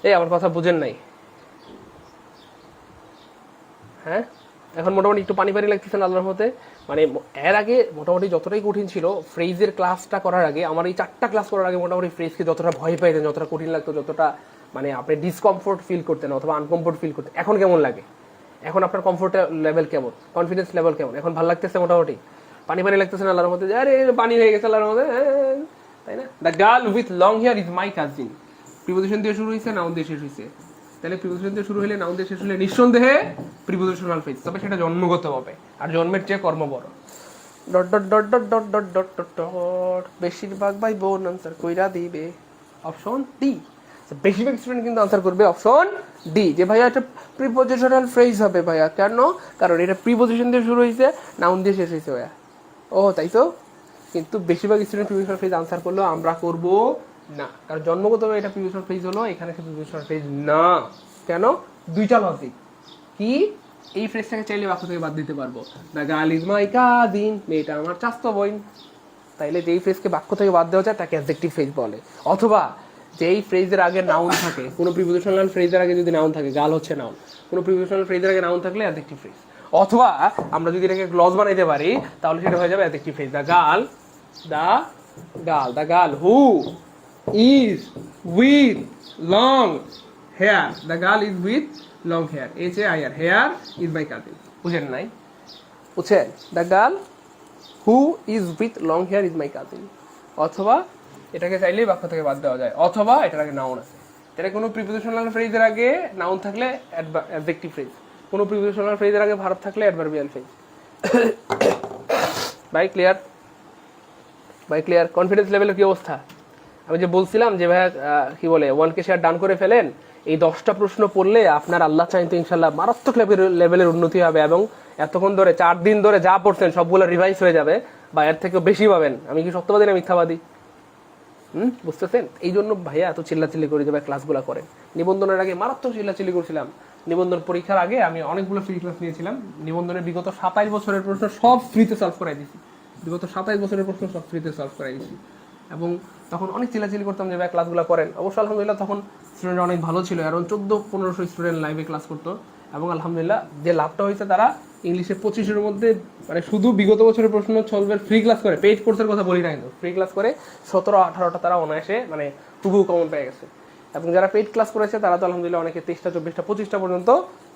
এই আমার কথা বুঝেন নাই? হ্যাঁ এখন মোটামুটি একটু পানি পানি লাগতেছে না আল্লাহর মতে? মানে এর আগে মোটামুটি যতটাই কঠিন ছিল, ফ্রেজের ক্লাসটা করার আগে, আমার এই 4টা ক্লাস করার আগে মোটামুটি ফ্রেজকে যতটা ভয় পাইতেন, যতটা কঠিন লাগতো, যতটা মানে আপনি ডিসকমফোর্ট ফিল করতেন অথবা আনকমফোর্ট ফিল করতেন, এখন কেমন লাগে? এখন আপনার কমফোর্ট লেভেল কেমন, কনফিডেন্স লেভেল কেমন? এখন ভালো লাগতেছে মোটামুটি? পানি পানি লাগতেছে না আল্লাহর মধ্যে? আরে পানি হয়ে গেছে আল্লাহর মধ্যে, তাই না? The girl with long hair is my cousin. Preposition দিয়ে শুরু হয়েছে, নাউন দিয়ে শেষ হয়েছে। তাহলে প্রিপোজিশন দিয়ে শুরু হলে, নাউন দিয়ে শেষ হলে নিঃসন্দেহে প্রিপোজিশনাল ফ্রেজ, তবে সেটা জন্মগত হবে, আর জন্মের চেয়ে কর্ম বড়। Dot dot dot dot dot dot dot dot dot বেশিরভাগ ভাই বোন আনসার কইরা দিবে অপশন ডি। বেশিরভাগ স্টুডেন্ট কিন্তু আনসার করবে অপশন ডি, যে ভাইয়া এটা প্রিপোজিশনাল ফ্রেজ হবে। ভাইয়া কেন? কারণ এটা প্রিপোজিশন দিয়ে শুরু হয়েছে, নাউন দিয়ে শেষ হয়েছে ভাইয়া। ও তাই তো, কিন্তু বেশিরভাগ স্টুডেন্ট প্রিপোজিশনাল ফ্রেজ আনসার করলেও আমরা করব না, কারণ জন্মগতভাবে এটা প্রিপোজিশনাল ফ্রেজ হলো, এখানে কিন্তু প্রিপোজিশনাল ফ্রেজ না। কেন? দুইটা লজিক। কি? এই ফ্রেজটাকে চাইলে বাক্য থেকে বাদ দিতে পারবো, the girl is my cousin, মেয়েটা আমার চাচাতো বোন। তাইলে যেই ফ্রেজকে বাক্য থেকে বাদ দেওয়া যায় তাকে অ্যাডজেক্টিভ ফ্রেজ বলে। অথবা যেই ফ্রেজের আগে নাউন থাকে, কোনো প্রিপোজিশনাল ফ্রেজের আগে যদি নাউন থাকে, গার্ল হচ্ছে নাউন, কোনো প্রিপোজিশনাল ফ্রেজের আগে নাউন থাকলে অ্যাডজেক্টিভ ফ্রেজ। অথবা আমরা যদি এটাকে ক্লজ বানাইতে পারি, তাহলে সেটা হয়ে যাবে adjective phrase. The girl who is with long hair, the girl is with long hair, HAIR, hair is my cousin. বুঝেন নাই? বুঝছেন? The girl who is with long hair is my cousin. অথবা এটাকে চাইলেই বাক্য থেকে বাদ দেওয়া যায়, অথবা এটার আগে নাউন আছে। এটা কোনো প্রিপোজিশনাল ফ্রেজের আগে নাউন থাকলে অ্যাডজেক্টিভ ফ্রেজ, কোনো প্রিপোজিশনাল ফ্রেজের আগে ভার্ব থাকলে অ্যাডভার্বিয়াল ফ্রেজ। ভাই ক্লিয়ার? ভাই ক্লিয়ার? কনফিডেন্স লেভেলের কি অবস্থা? আমি যে বলছিলাম যে ভাইয়া কি বলে 1K শেয়ার ডান করে ফেলেন, এই 10টা প্রশ্ন পড়লে আপনার আল্লাহ চাইতে ইনশাল্লাহ মারাত্মক লেভেলের উন্নতি হবে, এবং এতক্ষণ ধরে 4 দিন ধরে যা পড়ছেন সবগুলো রিভাইজ হয়ে যাবে, বা এর থেকেও বেশি পাবেন। আমি কি সত্যবাদী না মিথ্যাবাদী? বুঝতেছেন? এই জন্য ভাইয়া এত চিল্লাচিল্লি করে যাবে ক্লাসগুলো করেন। নিবন্ধনের আগে মারাত্মক চিল্লাচিল্লি করছিলাম, নিবন্ধন পরীক্ষার আগে আমি অনেকগুলো ফ্রি ক্লাস নিয়েছিলাম। নিবন্ধনের বিগত 27 বছরের প্রশ্ন সব ফ্রিতে সলভ করাই দিয়েছি, বিগত 27 বছরের প্রশ্ন সব ফ্রিতে সলভ করাই দিয়েছি। এবং তখন অনেক চিল্লাচিল্লি করতাম যে ভাই ক্লাসগুলো করেন। অবশ্য আলহামদুলিল্লাহ তখন স্টুডেন্ট অনেক ভালো ছিল, কারণ 1400-1500 স্টুডেন্ট লাইভে ক্লাস করতো। এবং আলহামদুলিল্লাহ যে লাভটা হয়েছে, তারা ইংলিশে 25-এর মধ্যে, মানে শুধু বিগত বছরের প্রশ্ন সলভের ফ্রি ক্লাস করে, পেইড কোর্সের কথা বলি না, কিন্তু ফ্রি ক্লাস করে 17-18টা তারা অনায়াসে মানে টুকু কমন পেয়ে গেছে। এবং যারা পেইড ক্লাস করেছে তারা তো আলহামদুলিল্লাহ অনেকে 23টা 24টা 25টা পর্যন্ত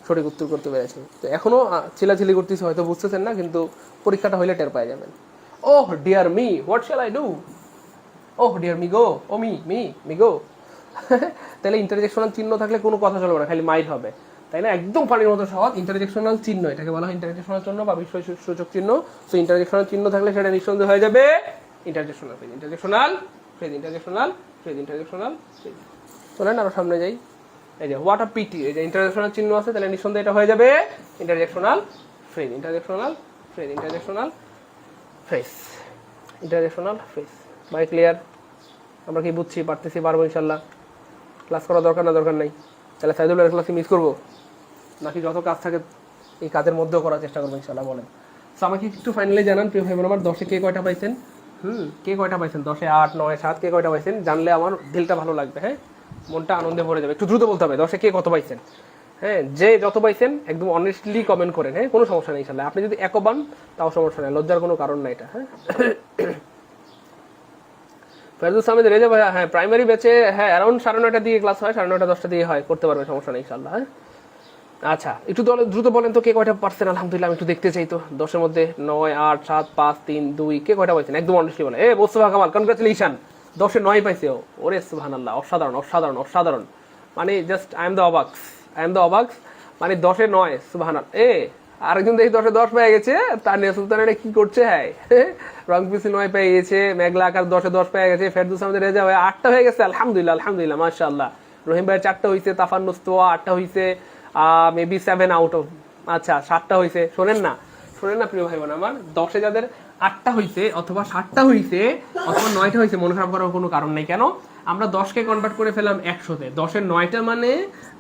সঠিক উত্তর করতে পেরেছে। তো এখনও চিল্লাচিল্লি করতেছি, হয়তো বুঝতেছেন না, কিন্তু পরীক্ষাটা হইলে টের পাই যাবেন। Oh dear me, what shall I do? Oh dear me গো, ও মি গো। তাহলে ইন্টারজেকশনাল চিহ্ন থাকলে কোনো কথা চলবে না, খালি মাইল হবে, তাই না? একদম পানির মতো সহজ। ইন্টারজেকশনাল চিহ্ন, এটাকে বলা হয় ইন্টারজেকশনাল চিহ্ন বা বিস্ময়সূচক চিহ্ন। সো ইন্টারজেকশনাল চিহ্ন থাকলে সেটা নিঃসন্দেহে হয়ে যাবে interjectional phrase, interjectional phrase, interjectional phrase, interjectional phrase. চলেন আরো সামনে যাই। এই যে হোয়াট আ পিটি, এই যে ইন্টারজেকশনাল চিহ্ন আছে, তাহলে নিঃসন্দেহে এটা হয়ে যাবে interjectional phrase, interjectional phrase, interjectional phrase, interjectional phrase. ভাই ক্লিয়ার? আমরা কি বুঝছি, পারতেছি, পারবো ইনশাল্লাহ? ক্লাস করা দরকার না দরকার নাই? তাহলে সাইদুল্লাহ ক্লাসে মিস করবো, নাকি যত কাজ থাকে এই কাজের মধ্যেও করার চেষ্টা করবো ইনশাল্লাহ? বলেন। সো আমাকে একটু ফাইনালি জানান প্রিয় ভাই বোন আমার, 10-এ কে কয়টা পাইছেন? কে কয়টা পাইছেন? 10-এ 8, 9, 7 কে কয়টা পাইছেন জানলে আমার দিলটা ভালো লাগবে। হ্যাঁ, মনটা আনন্দে ভরে যাবে। একটু দ্রুত বলতে হবে 10-এ কে কত পাইছেন। হ্যাঁ, যে যত পাইছেন একদম অনেস্টলি কমেন্ট করেন। হ্যাঁ, কোনো সমস্যা নেই ইনশাআল্লাহ। আপনি যদি একও পান তাও সমস্যা নেই, লজ্জার কোনো কারণ নাই এটা। হ্যাঁ, ফেরদৌস আহমেদ রেজা ভাইয়া, হ্যাঁ প্রাইমারি ব্যাচে হ্যাঁ অ্যারাউন্ড 9:30 দিয়ে ক্লাস হয়, 9:30 10টা দিয়ে হয়, করতে পারবে, সমস্যা নেই ইনশাআল্লাহ। হ্যাঁ, আচ্ছা একটু দ্রুত বলেন তো কে কয়টা পারছেন। আলহামদুলিল্লাহ, আমি একটু দেখতে চাই তো। 10-এর মধ্যে 9, 8, 7, 5, 3, 2 কে কয়টা পাইছেন একদম অনেস্টলি বলেন। মোস্তফা কামাল, কনগ্রাচুলেশন, 10-এ 9 পাইছে ও। ওরে সুবহানাল্লাহ, অসাধারণ অসাধারণ অসাধারণ। মানে জাস্ট আই এম দ্য অবাক্স। মানে 10-এ 9, সুবহানাল্লাহ। আরেকজন দেখি 10-এ 10 পেয়ে গেছে, তানিয়া সুলতান এটা কি করছে? হ্যাঁ, রং পিসি 9 পেয়ে গেছে, মেঘলা আকাশ 10-এ 10 পেয়ে গেছে, ফেরদৌস আহমেদ রেজা ভাই 8টা হয়ে গেছে, আলহামদুলিল্লাহ আলহামদুলিল্লাহ মাশাআল্লাহ। রহিম ভাই 4টা হইছে, তাফান মুস্তফা 8টা হইছে, মেবি 7 আউট অফ, আচ্ছা 7টা হইছে। শোনেন না প্রিয় ভাই বোন আমার, 10-এ যাদের 8টা হইছে অথবা 7টা হইছে অথবা 9টা হইছে, মন খারাপ করার কোনো কারণ নাই। কেন? আমরা 10কে কনভার্ট করে ফেলাম 100-তে। 10-এ 9টা মানে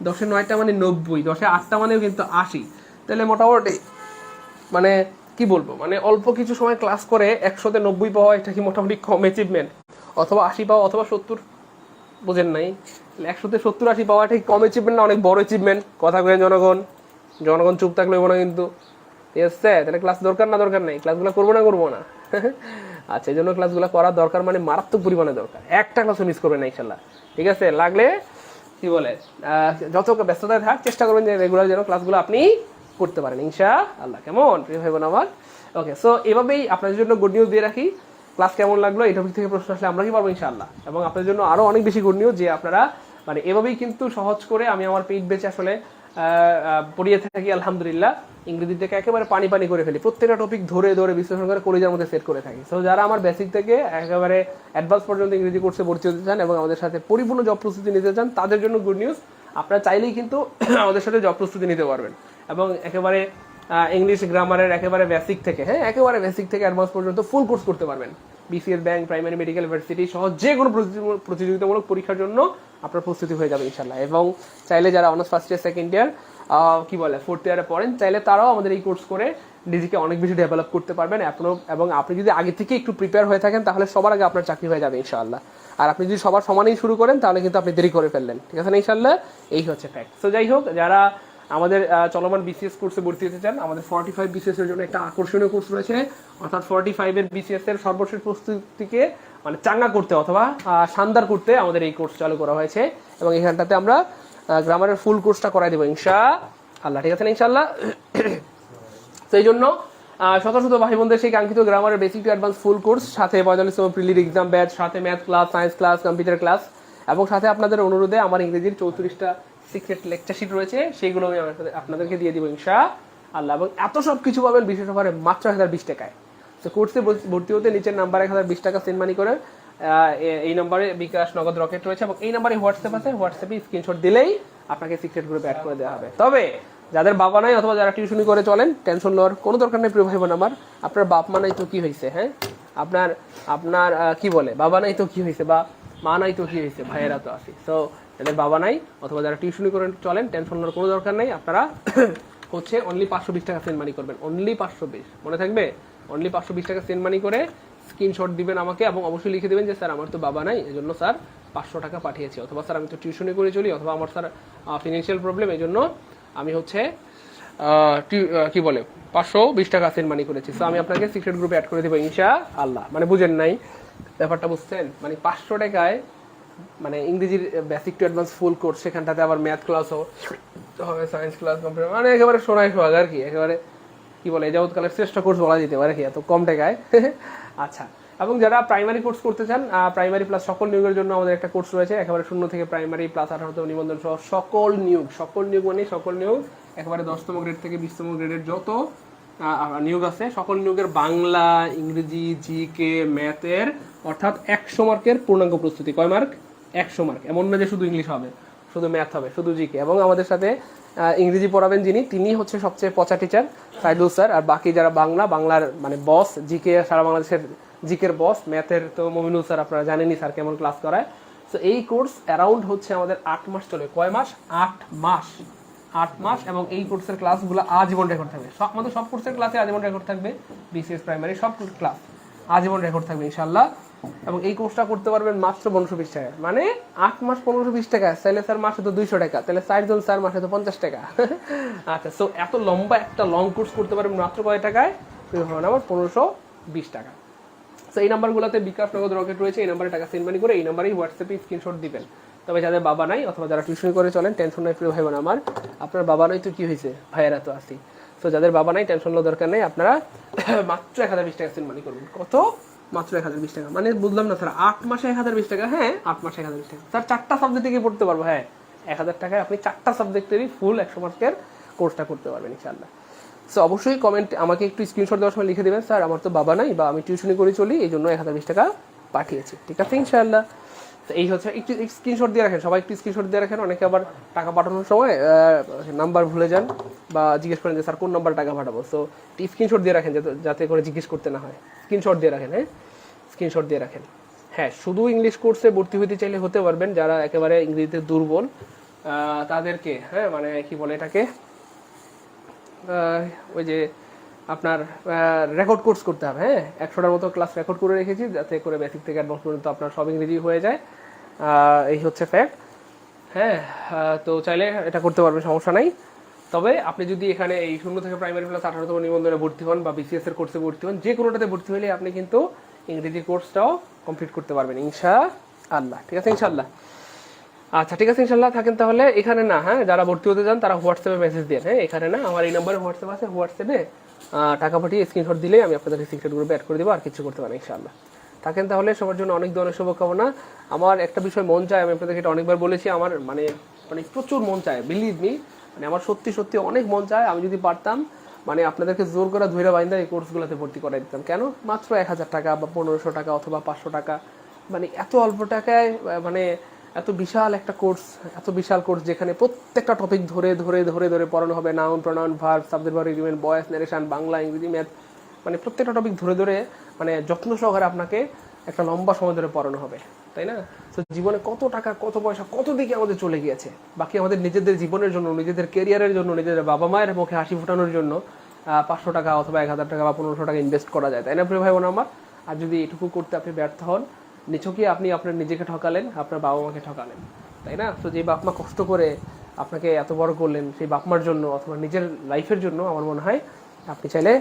90, 10-এ 8টা মানেও কিন্তু 80। তাহলে মোটামুটি মানে কি বলবো, মানে অল্প কিছু সময় ক্লাস করে 100-তে 90 পাওয়া, এটা কি মোটামুটি কম অ্যাচিভমেন্ট? অথবা 80 পাওয়া অথবা 70, বুঝেন নাই? 100-তে 70-80 পাওয়া ঠিক কম অ্যাচিভমেন্ট না অনেক বড় অ্যাচিভমেন্ট? কথা কয়েন জনগণ চুপ থাকলে হইব না কিন্তু। ঠিক আছে, তাহলে ক্লাস দরকার নেই, ক্লাসগুলো করবো না। আচ্ছা, এই জন্য ক্লাসগুলো করার দরকার, মানে মারাত্মক পরিমাণে দরকার। একটা ক্লাসও মিস করবেন না ইনশাল্লাহ। ঠিক আছে, লাগলে কি বলে যত ব্যস্ততায় থাক চেষ্টা করবেন যে রেগুলার যেন ক্লাসগুলো আপনি করতে পারেন ইনশাআল্লাহ। কেমন প্রিয় ভাই বোন আমার? ওকে, সো এভাবেই আপনাদের জন্য গুড নিউজ দিয়ে রাখি। ক্লাস কেমন লাগলো এই টপিক থেকে প্রশ্ন আসলে আমরা কি পারবো ইনশাআল্লাহ। এবং আপনাদের জন্য আরো অনেক বেশি গুড নিউজ যে আপনারা মানে এভাবেই কিন্তু সহজ করে আমি আমার পেইড বেচে আসলে পড়িয়ে থাকি আলহামদুলিল্লাহ। ইংরেজি থেকে একেবারে পানি করে ফেলি, প্রত্যেকটা টপিক ধরে বিশ্লেষণ করে কলেজের মধ্যে সেট করে থাকি। সো যারা আমার বেসিক থেকে একেবারে অ্যাডভান্স পর্যন্ত ইংরেজি কোর্সে ভর্তি হতে চান এবং আমাদের সাথে পরিপূর্ণ জব প্রস্তুতি নিতে চান, তাদের জন্য গুড নিউজ। আপনারা চাইলেই কিন্তু আমাদের সাথে জব প্রস্তুতি নিতে পারবেন এবং একেবারে ইংলিশ গ্রামারের একেবারে বেসিক থেকে অ্যাডভান্স পর্যন্ত ফুল কোর্স করতে পারবেন। BCS, bank, primary, medical, varsity সহ যে কোনো প্রতিযোগিতামূলক পরীক্ষার জন্য আপনার প্রস্তুতি হয়ে যাবে ইনশাল্লাহ। এবং চাইলে যারা honours first year, second year, fourth ইয়ারে পড়েন, চাইলে তারাও আমাদের এই কোর্স করে নিজেকে অনেক বেশি ডেভেলপ করতে পারবেন। এবং আপনি যদি আগে থেকে একটু প্রিপেয়ার হয়ে থাকেন তাহলে সবার আগে আপনার চাকরি হয়ে যাবে ইনশাআল্লাহ। আর আপনি যদি সবার সমানেই শুরু করেন তাহলে কিন্তু আপনি দেরি করে ফেললেন। ঠিক আছে না ইনশাআল্লাহ? এই হচ্ছে ফ্যাক্ট। সো যাই হোক, যারা আমাদের চলমান বিসিএস কোর্সে ভর্তি হতে চান, আমাদের 45 বিসিএস এর জন্য একটা আকর্ষণীয় কোর্স রয়েছে। অর্থাৎ 45 এর বিসিএস এর সর্বশেষ প্রস্তুতিকে মানে চাঙ্গা করতে অথবা শানদার করতে আমাদের এই কোর্স চালু করা হয়েছে এবং এখানটাতে আমরা গ্রামারের ফুল কোর্সটা করাই দেবো ইনশাআল্লাহ। ঠিক আছে না ইনশাআল্লাহ? সেই জন্য শত ভাই বোনদের সেই কাঙ্ক্ষিত গ্রামারের basic to advance full course, সাথে 45তম প্রিলির এক্সাম ব্যাচ, সাথে math class, science class, computer class, এবং সাথে আপনাদের অনুরোধে আমার ইংরেজির 34টা সিক্রেট লেকচার শিট রয়েছে, সেইগুলো আমি আপনাদেরকে দিয়ে দিব ইনশাআল্লাহ। এবং এত সব কিছু পাবেন বিশেষ অফারে মাত্র 1020 টাকায়। তো কোর্সে ভর্তি হতে নিচের নাম্বারে 1020 টাকা সেন্ড মানি করে এই নম্বরে বিকাশ, নগদ, রকেট রয়েছে এবং এই নাম্বারে হোয়াটসঅ্যাপ আছে, হোয়াটসঅ্যাপে স্ক্রিনশট দিলেই আপনাকে সিক্রেট গ্রুপে অ্যাড করে দেওয়া হবে। তবে যাদের বাবা নাই অথবা যারা টিউশনি করে চলেন, টেনশন নেওয়ার কোনো দরকার নেই প্রিয় ভাই বোন আমার। আপনার বাপ মা নাই তো কি হয়েছে? হ্যাঁ, আপনার কি বলে বাবা নাই তো কি হয়েছে, বা মা নাই তো কি হয়েছে, ভাইয়েরা তো আছে। সো যাদের বাবা নাই অথবা যারা টিউশনি করে চলেন, টেনশন নেওয়ার কোনো দরকার নেই। আপনারা হচ্ছে অনলি 520 টাকা সেন্ড মানি করবেন, অনলি 520, মনে থাকবে, অনলি 520 টাকা সেন্ড মানি করে স্ক্রিনশট দিবেন আমাকে এবং অবশ্যই লিখে দেবেন যে স্যার আমার তো বাবা নাই, এই জন্য স্যার 500 টাকা পাঠিয়েছি, অথবা স্যার আমি তো টিউশনি করে চলি, অথবা আমার স্যার ফিনান্সিয়াল প্রবলেম, এই জন্য আমি হচ্ছে কি বলে 520 টাকা সেন্ড মানি করেছি। সো আমি আপনাকে সিক্রেট গ্রুপে অ্যাড করে দেবো ইনশাআল্লাহ। মানে বুঝেন নাই ব্যাপারটা, বুঝছেন? মানে 500 টাকায় মানে ইংরেজির basic to advance full course, সেখানটাতে আবার ম্যাথ ক্লাসও হবে, সায়েন্স ক্লাস, কম্পিউটার, মানে একেবারে সোনায় সোহাগ আর কি, একেবারে কি বলে যাবৎকালের শ্রেষ্ঠ কোর্স বলা যেতে পারে কি, এত কম টাকায়। আচ্ছা, এবং যারা প্রাইমারি কোর্স করতে চান, প্রাইমারি প্লাস সকল নিয়োগের জন্য আমাদের একটা কোর্স রয়েছে, একেবারে 0 থেকে প্রাইমারি প্লাস 18তম নিবন্ধন সহ সকল নিয়োগ মানে সকল নিয়োগ একেবারে 10তম গ্রেড থেকে 20তম গ্রেডের যত নিয়োগ আছে, সকল নিয়োগের বাংলা, ইংরেজি, জিকে, ম্যাথের অর্থাৎ 100 মার্কের পূর্ণাঙ্গ প্রস্তুতি। কয় মার্ক? 100 মার্ক। এমন না যে শুধু ইংলিশ হবে, শুধু ম্যাথ হবে, শুধু জিকে। এবং আমাদের সাথে ইংরেজি পড়াবেন তিনি হচ্ছে সবচেয়ে পচা টিচার, সাইদুল স্যার। আর বাকি যারা বাংলার মানে বস, জিকে সারা বাংলাদেশের জিকের বস, ম্যাথের তো মমিনুল স্যার, আপনারা জানেনই স্যার কেমন ক্লাস করায়। সো এই কোর্স অ্যারাউন্ড হচ্ছে আমাদের 8 মাস চলে। কয় মাস? 8 মাস। এবং এই কোর্সের ক্লাসগুলো আজীবন রেকর্ড থাকবে, আমাদের সব কোর্সের ক্লাসে আজীবন রেকর্ড থাকবে, বিসিএস, প্রাইমারি সব ক্লাস। আজীবন রেকর্ড থাকবে ইনশাআল্লাহ। এবং এই কোর্সটা করতে পারবেন মাত্র 1520 টাকা, মানে 8 মাস 1520 টাকা। তাহলে স্যার মাসে তো 200 টাকা, তাহলে 4 জন স্যার মাসে তো 50 টাকা। আচ্ছা, সো এত লম্বা একটা লং কোর্স করতে পারবেন মাত্র কয় টাকায়? আমার 1520 টাকা। তো এই নাম্বারগুলোতে বিকাশ, নগদ, রকেট রয়েছে। এই নাম্বারে টাকা সেন্ড মানি করে এই নাম্বারেই হোয়াটসঅ্যাপে স্ক্রিনশট দিবেন। তবে যাদের বাবা নাই অথবা যারা টিউশন করে চলেন, টেনশন নাই প্রিয় ভাই বোন আমার, আপনার বাবা নাই তো কি হয়েছে, ভাইয়েরা তো আসি। তো যাদের বাবা নাই টেনশন নেওয়ার দরকার নেই, আপনারা মাত্র 1020 টাকা সেন্ড মানি করবেন। কত? মাত্র 1020 টাকা। মানে বুঝলাম না স্যার, 8 মাসে 1020 টাকা? হ্যাঁ, 8 মাসে 1020 টাকা স্যার, 4টা সাবজেক্টে কি পড়তে পারবো? হ্যাঁ, 1000 টাকায় আপনি 4টা সাবজেক্টেরই ফুল 100 মার্কের কোর্সটা করতে পারবেন ইনশাআল্লাহ। সো অবশ্যই কমেন্ট আমাকে একটু স্ক্রিনশট দেওয়ার সময় লিখে দেবেন, স্যার আমার তো বাবা নাই বা আমি টিউশনি করে চলি, এই জন্য 1020 টাকা পাঠিয়েছি। ঠিক আছে ইনশাআল্লাহ। তো এই হচ্ছে, একটু স্ক্রিনশট দিয়ে রাখেন, সবাই একটু স্ক্রিনশট দিয়ে রাখেন। অনেকে আবার টাকা পাঠানোর সময় নাম্বার ভুলে যান বা জিজ্ঞেস করেন যে স্যার কোন নাম্বার টাকা পাঠাবো। সো স্ক্রিনশট দিয়ে রাখেন যাতে করে জিজ্ঞেস করতে না হয়। স্ক্রিনশট দিয়ে রাখেন, হ্যাঁ, স্ক্রিনশট দিয়ে রাখেন। হ্যাঁ, শুধু ইংলিশ কোর্সে ভর্তি হতে চাইলে হতে পারবেন, যারা একেবারে ইংরেজিতে দুর্বল তাদেরকে, হ্যাঁ মানে কি বলে এটাকে, ওই যে আপনার রেকর্ড কোর্স করতে হবে। হ্যাঁ, 100টার মতো ক্লাস রেকর্ড করে রেখেছি, যাতে করে বেসিক থেকে অ্যাডভান্স পর্যন্ত আপনার সব ইংরেজি হয়ে যায়। এই হচ্ছে ফ্যাক্ট। হ্যাঁ, তো চাইলে এটা করতে পারবেন, সমস্যা নাই। তবে আপনি যদি এখানে এই 0 থেকে প্রাইমারি প্লাস 18তম নিবন্ধনে ভর্তি হন বা বিসিএস এর কোর্সে ভর্তি হন, যে কোনোটাতে ভর্তি হলে আপনি কিন্তু ইংরেজি কোর্সটাও কমপ্লিট করতে পারবেন ইনশাআল্লাহ। ঠিক আছে ইনশাআল্লাহ। আচ্ছা ঠিক আছে ইনশাআল্লাহ, থাকেন তাহলে এখানে না। হ্যাঁ, যারা ভর্তি হতে চান তারা হোয়াটসঅ্যাপে মেসেজ দেন। হ্যাঁ, এখানে না, আমার এই নাম্বারে হোয়াটসঅ্যাপ আছে, হোয়াটসঅ্যাপে টাকা পাঠিয়ে স্ক্রিনশট দিলেই আমি আপনাদের সিক্রেট গ্রুপে অ্যাড করে দেবো, আর কিছু করতে পারেন ইনশাআল্লাহ। থাকেন তাহলে, সবার জন্য অনেক ধরনের শুভকামনা। আমার একটা বিষয় মন চায়, আমি আপনাদেরকে এটা অনেকবার বলেছি, আমার মানে প্রচুর মন চায়, বিলিভ মি, মানে আমার সত্যি সত্যি অনেক মন চায়, আমি যদি পারতাম মানে আপনাদেরকে জোর করে ধৈর্য বাইন্দা এই কোর্সগুলোতে ভর্তি করাই দিতাম। কেন? মাত্র 1000 টাকা বা 1500 টাকা অথবা 500 টাকা, মানে এত অল্প টাকায় মানে এত বিশাল একটা কোর্স, এত বিশাল কোর্স যেখানে প্রত্যেকটা টপিক ধরে ধরে ধরে ধরে পড়ানো হবে। Noun, pronoun, verb, subject verb agreement, voice narration, Bangla, ইংরেজি, ম্যাথ, মানে প্রত্যেকটা টপিক ধরে ধরে মানে যত্ন সহকারে আপনাকে একটা লম্বা সময় ধরে পড়ানো হবে, তাই না? তো জীবনে কত টাকা, কত পয়সা, কত দিকে আমাদের চলে গিয়েছে, বাকি আমাদের নিজেদের জীবনের জন্য, নিজেদের কেরিয়ারের জন্য, নিজেদের বাবা মায়ের মুখে হাসি ফোটানোর জন্য 500 টাকা অথবা 1000 টাকা বা 1500 টাকা ইনভেস্ট করা যায়, তাই না প্রিয় ভাই বোন আমার? আর যদি এটুকু করতে আপনি ব্যর্থ হন, নিছকই আপনি আপনার নিজেকে ঠকালেন, আপনার বাবা মাকে ঠকালেন, তাই না? তো যে বাপ মা কষ্ট করে আপনাকে এত বড় করলেন, সেই বাপ মার জন্য অথবা নিজের লাইফের জন্য আমার মনে হয় আপনি চাইলে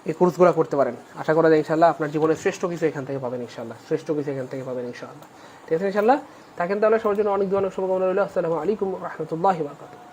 এই কোর্সগুলো করতে পারেন। আশা করা যায় ইনশাআল্লাহ আপনার জীবনের শ্রেষ্ঠ কিছু এখান থেকে পাবেন ইনশাআল্লাহ, শ্রেষ্ঠ কিছু এখান থেকে পাবেন ইনশাআল্লাহ। ঠিক আছে ইনশাআল্লাহ, থাকেন তাহলে, সবার জন্য অনেক শুভকামনা রইল। আসসালামু আলাইকুম ওয়া রাহমাতুল্লাহি ওয়া বারাকাতুহু।